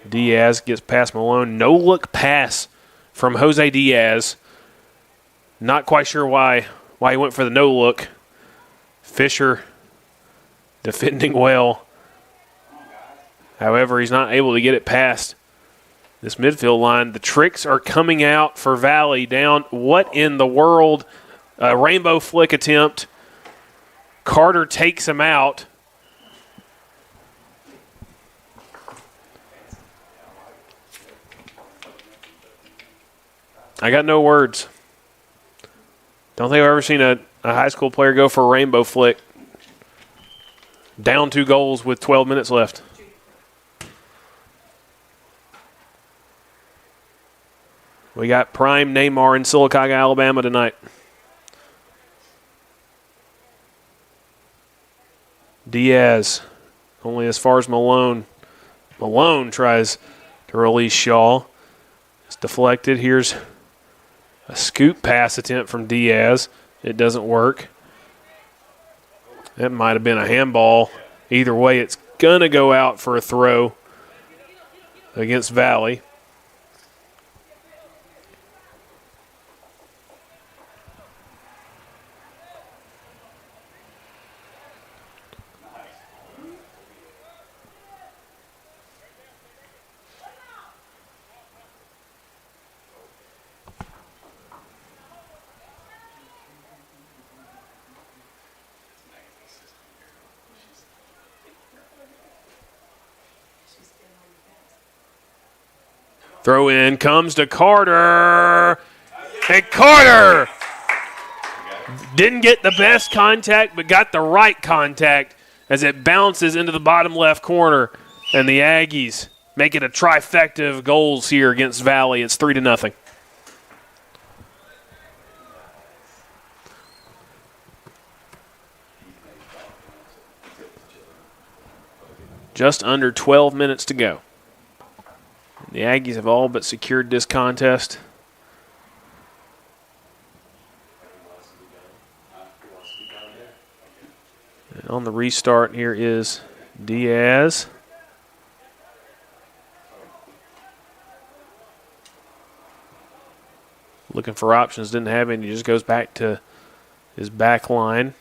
Diaz gets past Malone. No-look pass from Jose Diaz. Not quite sure why he went for the no-look. Fisher defending well. However, he's not able to get it past this midfield line. The tricks are coming out for Valley down. What in the world? A rainbow flick attempt. Carter takes him out. I got no words. Don't think I've ever seen a high school player go for a rainbow flick. Down 2 goals with 12 minutes left. We got prime Neymar in Sylacauga, Alabama tonight. Diaz, only as far as Malone. Malone tries to release Shaw. It's deflected. Here's a scoop pass attempt from Diaz. It doesn't work. That might have been a handball. Either way, it's going to go out for a throw against Valley. Throw in comes to Carter. And Carter didn't get the best contact, but got the right contact as it bounces into the bottom left corner. And the Aggies make it a trifecta of goals here against Valley. It's 3-0. Just under 12 minutes to go. The Aggies have all but secured this contest. And on the restart, here is Diaz. Looking for options, didn't have any. He just goes back to his back line.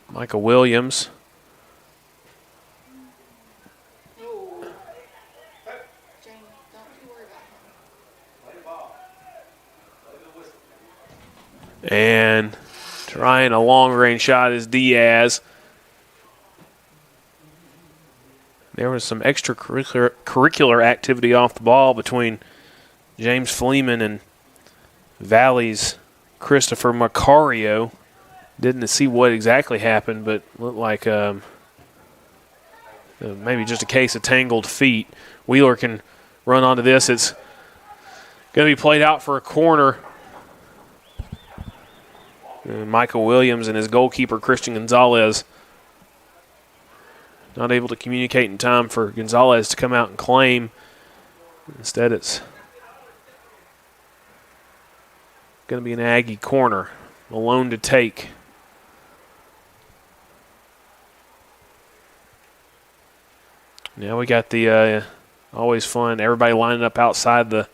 Michael Williams. And trying a long-range shot is Diaz. There was some extracurricular activity off the ball between James Fleeman and Valley's Christopher Macario. Didn't see what exactly happened, but looked like maybe just a case of tangled feet. Wheeler can run onto this. It's going to be played out for a corner. And Michael Williams and his goalkeeper, Christian Gonzalez, not able to communicate in time for Gonzalez to come out and claim. Instead, it's going to be an Aggie corner, alone to take. Now we got the always fun, everybody lining up outside the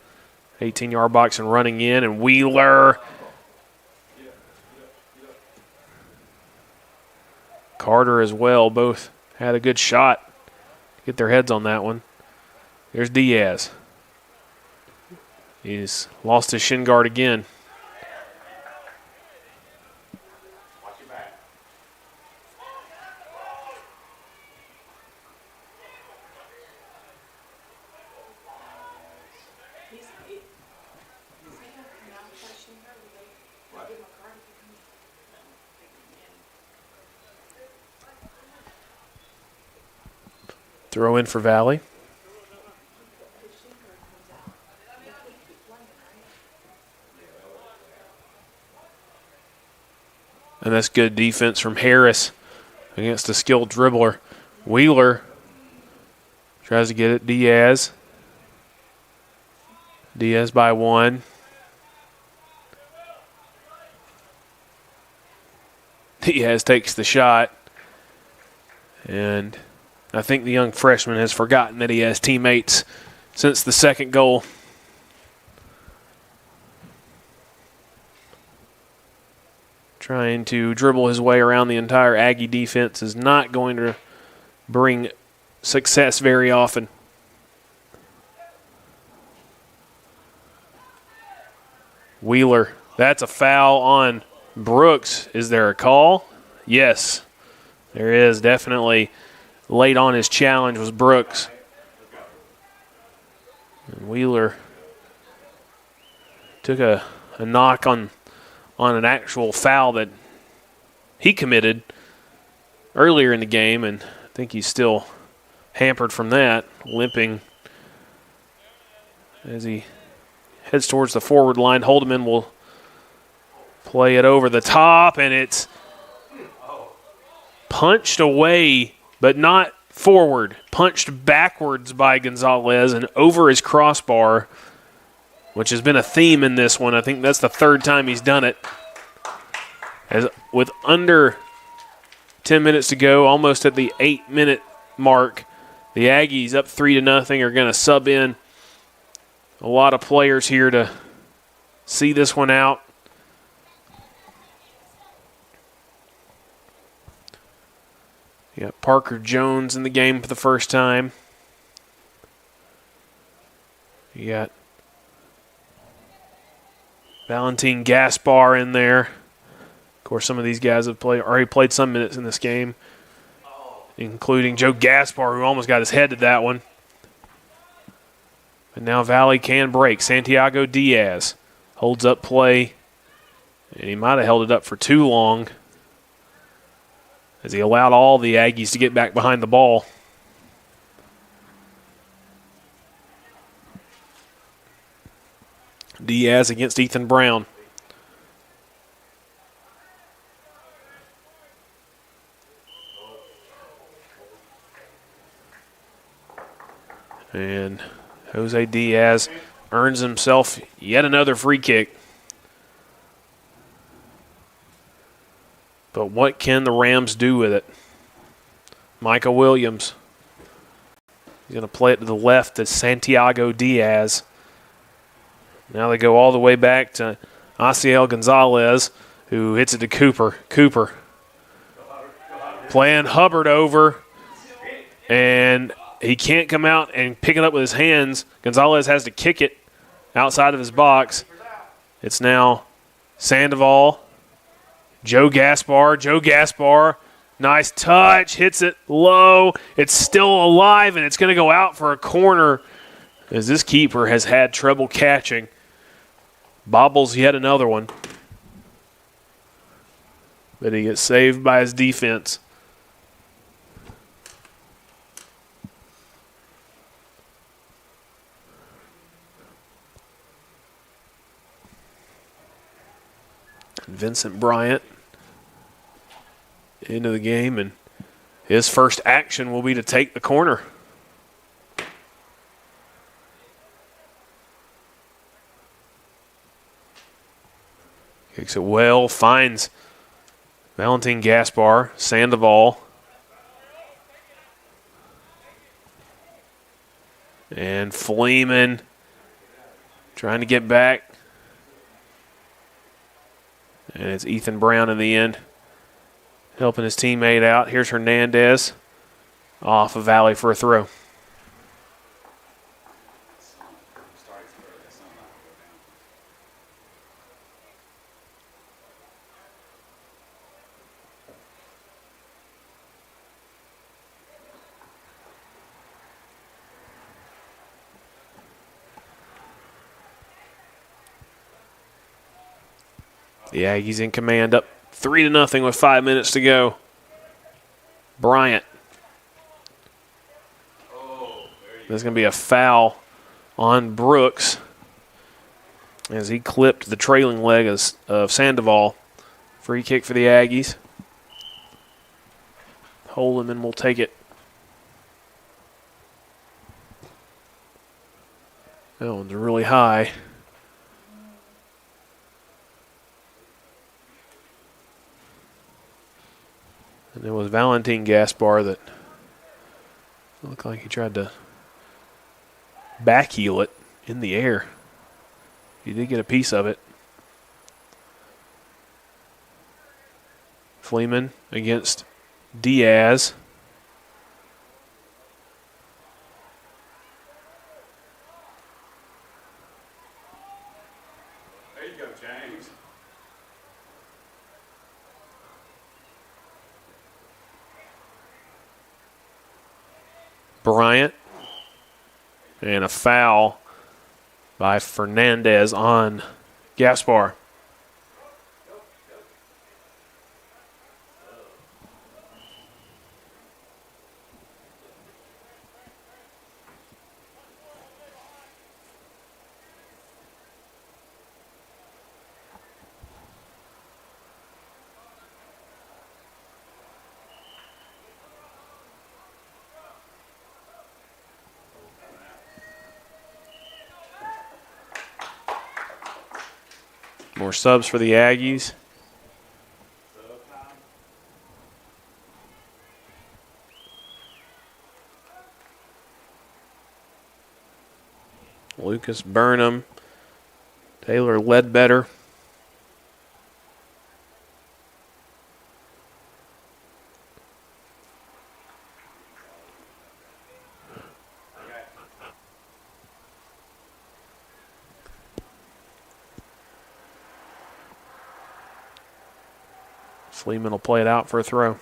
18-yard box and running in, and Wheeler. Carter as well, both had a good shot to get their heads on that one. There's Diaz. He's lost his shin guard again. Throw in for Valley. And that's good defense from Harris against a skilled dribbler. Wheeler tries to get it. Diaz. Diaz by one. Diaz takes the shot. And I think the young freshman has forgotten that he has teammates since the second goal. Trying to dribble his way around the entire Aggie defense is not going to bring success very often. Wheeler, that's a foul on Brooks. Is there a call? Yes, there is. Definitely late on his challenge was Brooks. And Wheeler took a knock on an actual foul that he committed earlier in the game, and I think he's still hampered from that, limping as he heads towards the forward line. Holdeman will play it over the top, and it's punched away, but not forward. Punched backwards by Gonzalez and over his crossbar, which has been a theme in this one. I think that's the third time he's done it. As with under 10 minutes to go, almost at the 8-minute mark, the Aggies up 3-0 are going to sub in a lot of players here to see this one out. You got Parker Jones in the game for the first time. You got Valentin Gaspar in there. Of course, some of these guys have already played some minutes in this game, including Joe Gaspar, who almost got his head to that one. But now Valley can break. Santiago Diaz holds up play, and he might have held it up for too long as he allowed all the Aggies to get back behind the ball. Diaz against Ethan Brown. And Jose Diaz earns himself yet another free kick. But what can the Rams do with it? Micah Williams. He's going to play it to the left to Santiago Diaz. Now they go all the way back to Asiel Gonzalez, who hits it to Cooper. Cooper playing Hubbard over, and he can't come out and pick it up with his hands. Gonzalez has to kick it outside of his box. It's now Sandoval. Joe Gaspar, nice touch, hits it low. It's still alive, and it's going to go out for a corner as this keeper has had trouble catching. Bobbles yet another one. But he gets saved by his defense. Vincent Bryant into the game, and his first action will be to take the corner. Kicks it well, finds Valentin Gaspar, Sandoval, and Fleeman trying to get back. And it's Ethan Brown in the end, helping his teammate out. Here's Hernandez off of Valley for a throw. The Aggies in command, up 3-0 with 5 minutes to go. Bryant. There's going to be a foul on Brooks as he clipped the trailing leg of Sandoval. Free kick for the Aggies. Holdeman will take it. That one's really high. And it was Valentin Gaspar that looked like he tried to backheel it in the air. He did get a piece of it. Fleeman against Diaz. There you go, James. Bryant. And a foul by Fernandez on Gaspar. More subs for the Aggies. Lucas Burnham, Taylor Ledbetter. Fleeman will play it out for a throw.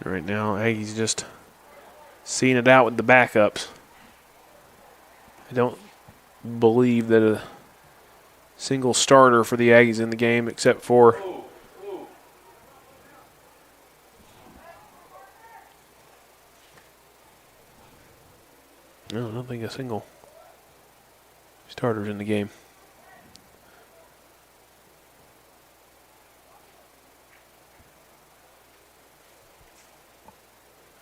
Right now, Aggies just seeing it out with the backups. I don't believe that a single starter for the Aggies in the game except for no, I don't think a single starter's in the game.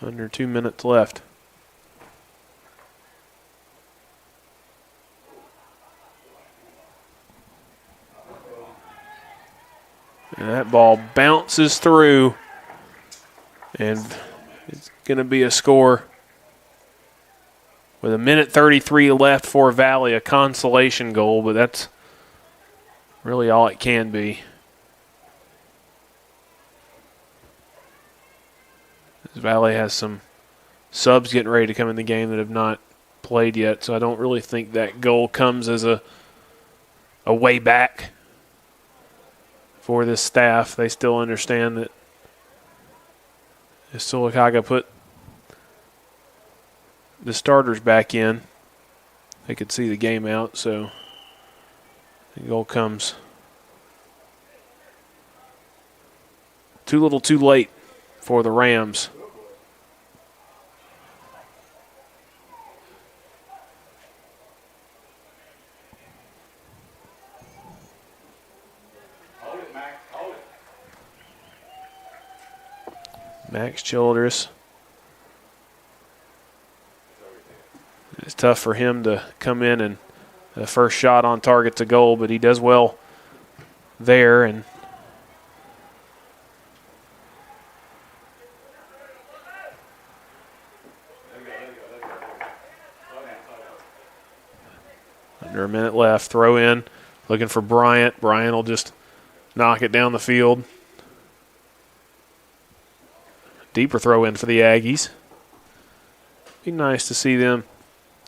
Under 2 minutes left. And that ball bounces through, and it's going to be a score. With a minute 33 left for Valley, a consolation goal, but that's really all it can be. Valley has some subs getting ready to come in the game that have not played yet, so I don't really think that goal comes as a way back for this staff. They still understand that if Sylacauga put the starters back in, they could see the game out, so the goal comes too little too late for the Rams. Max Childress. It's tough for him to come in and the first shot on target's a goal, but he does well there. And under a minute left, throw in, looking for Bryant. Bryant will just knock it down the field. Deeper throw in for the Aggies. Be nice to see them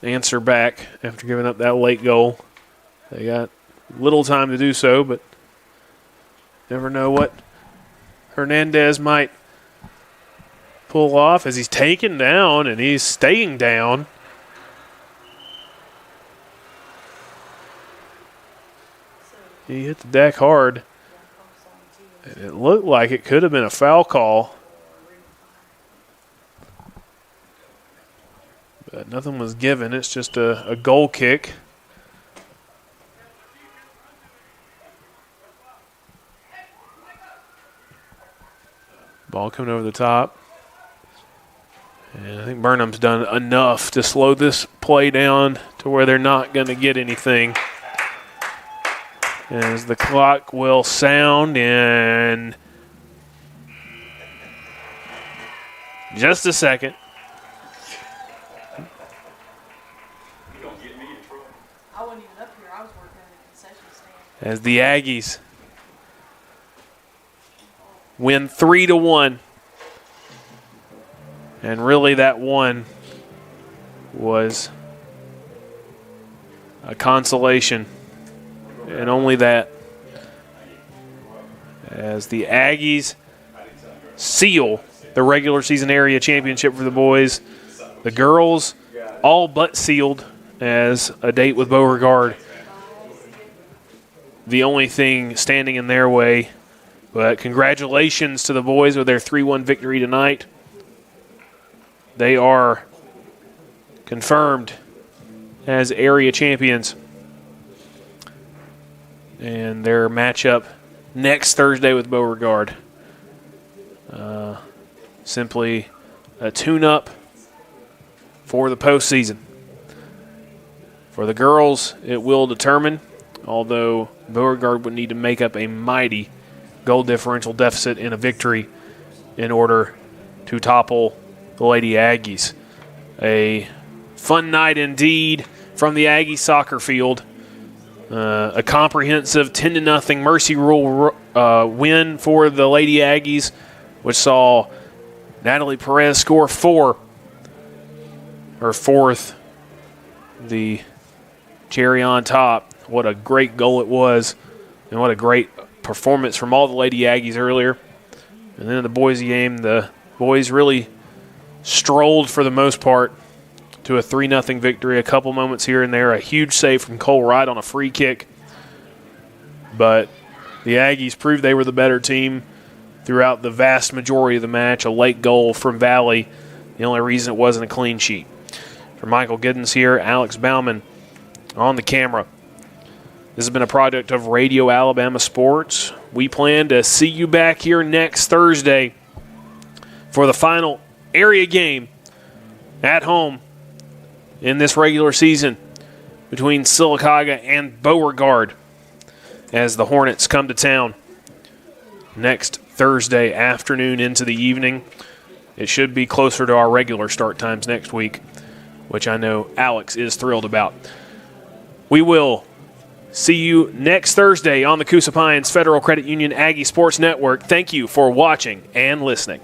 answer back after giving up that late goal. They got little time to do so, but never know what Hernandez might pull off as he's taken down and he's staying down. He hit the deck hard, and it looked like it could have been a foul call. But nothing was given. It's just a goal kick. Ball coming over the top. And I think Burnham's done enough to slow this play down to where they're not going to get anything. As the clock will sound in just a second. As the Aggies win 3-1. And really that one was a consolation. And only that. As the Aggies seal the regular season area championship for the boys. The girls all but sealed as a date with Beauregard. The only thing standing in their way. But congratulations to the boys with their 3-1 victory tonight. They are confirmed as area champions. And their matchup next Thursday with Beauregard. Simply a tune-up for the postseason. For the girls, it will determine, although Beauregard would need to make up a mighty goal differential deficit in a victory in order to topple the Lady Aggies. A fun night indeed from the Aggie soccer field. A comprehensive 10-0 Mercy Rule win for the Lady Aggies, which saw Natalie Perez score her fourth, the cherry on top. What a great goal it was, and what a great performance from all the Lady Aggies earlier. And then in the Boise game, the Boys really strolled for the most part to a 3-0 victory. A couple moments here and there. A huge save from Cole Wright on a free kick. But the Aggies proved they were the better team throughout the vast majority of the match. A late goal from Valley, the only reason it wasn't a clean sheet. For Michael Giddens here, Alex Bauman on the camera. This has been a product of Radio Alabama Sports. We plan to see you back here next Thursday for the final area game at home in this regular season between Sylacauga and Beauregard as the Hornets come to town next Thursday afternoon into the evening. It should be closer to our regular start times next week, which I know Alex is thrilled about. We will see you next Thursday on the Coosa Pines Federal Credit Union Aggie Sports Network. Thank you for watching and listening.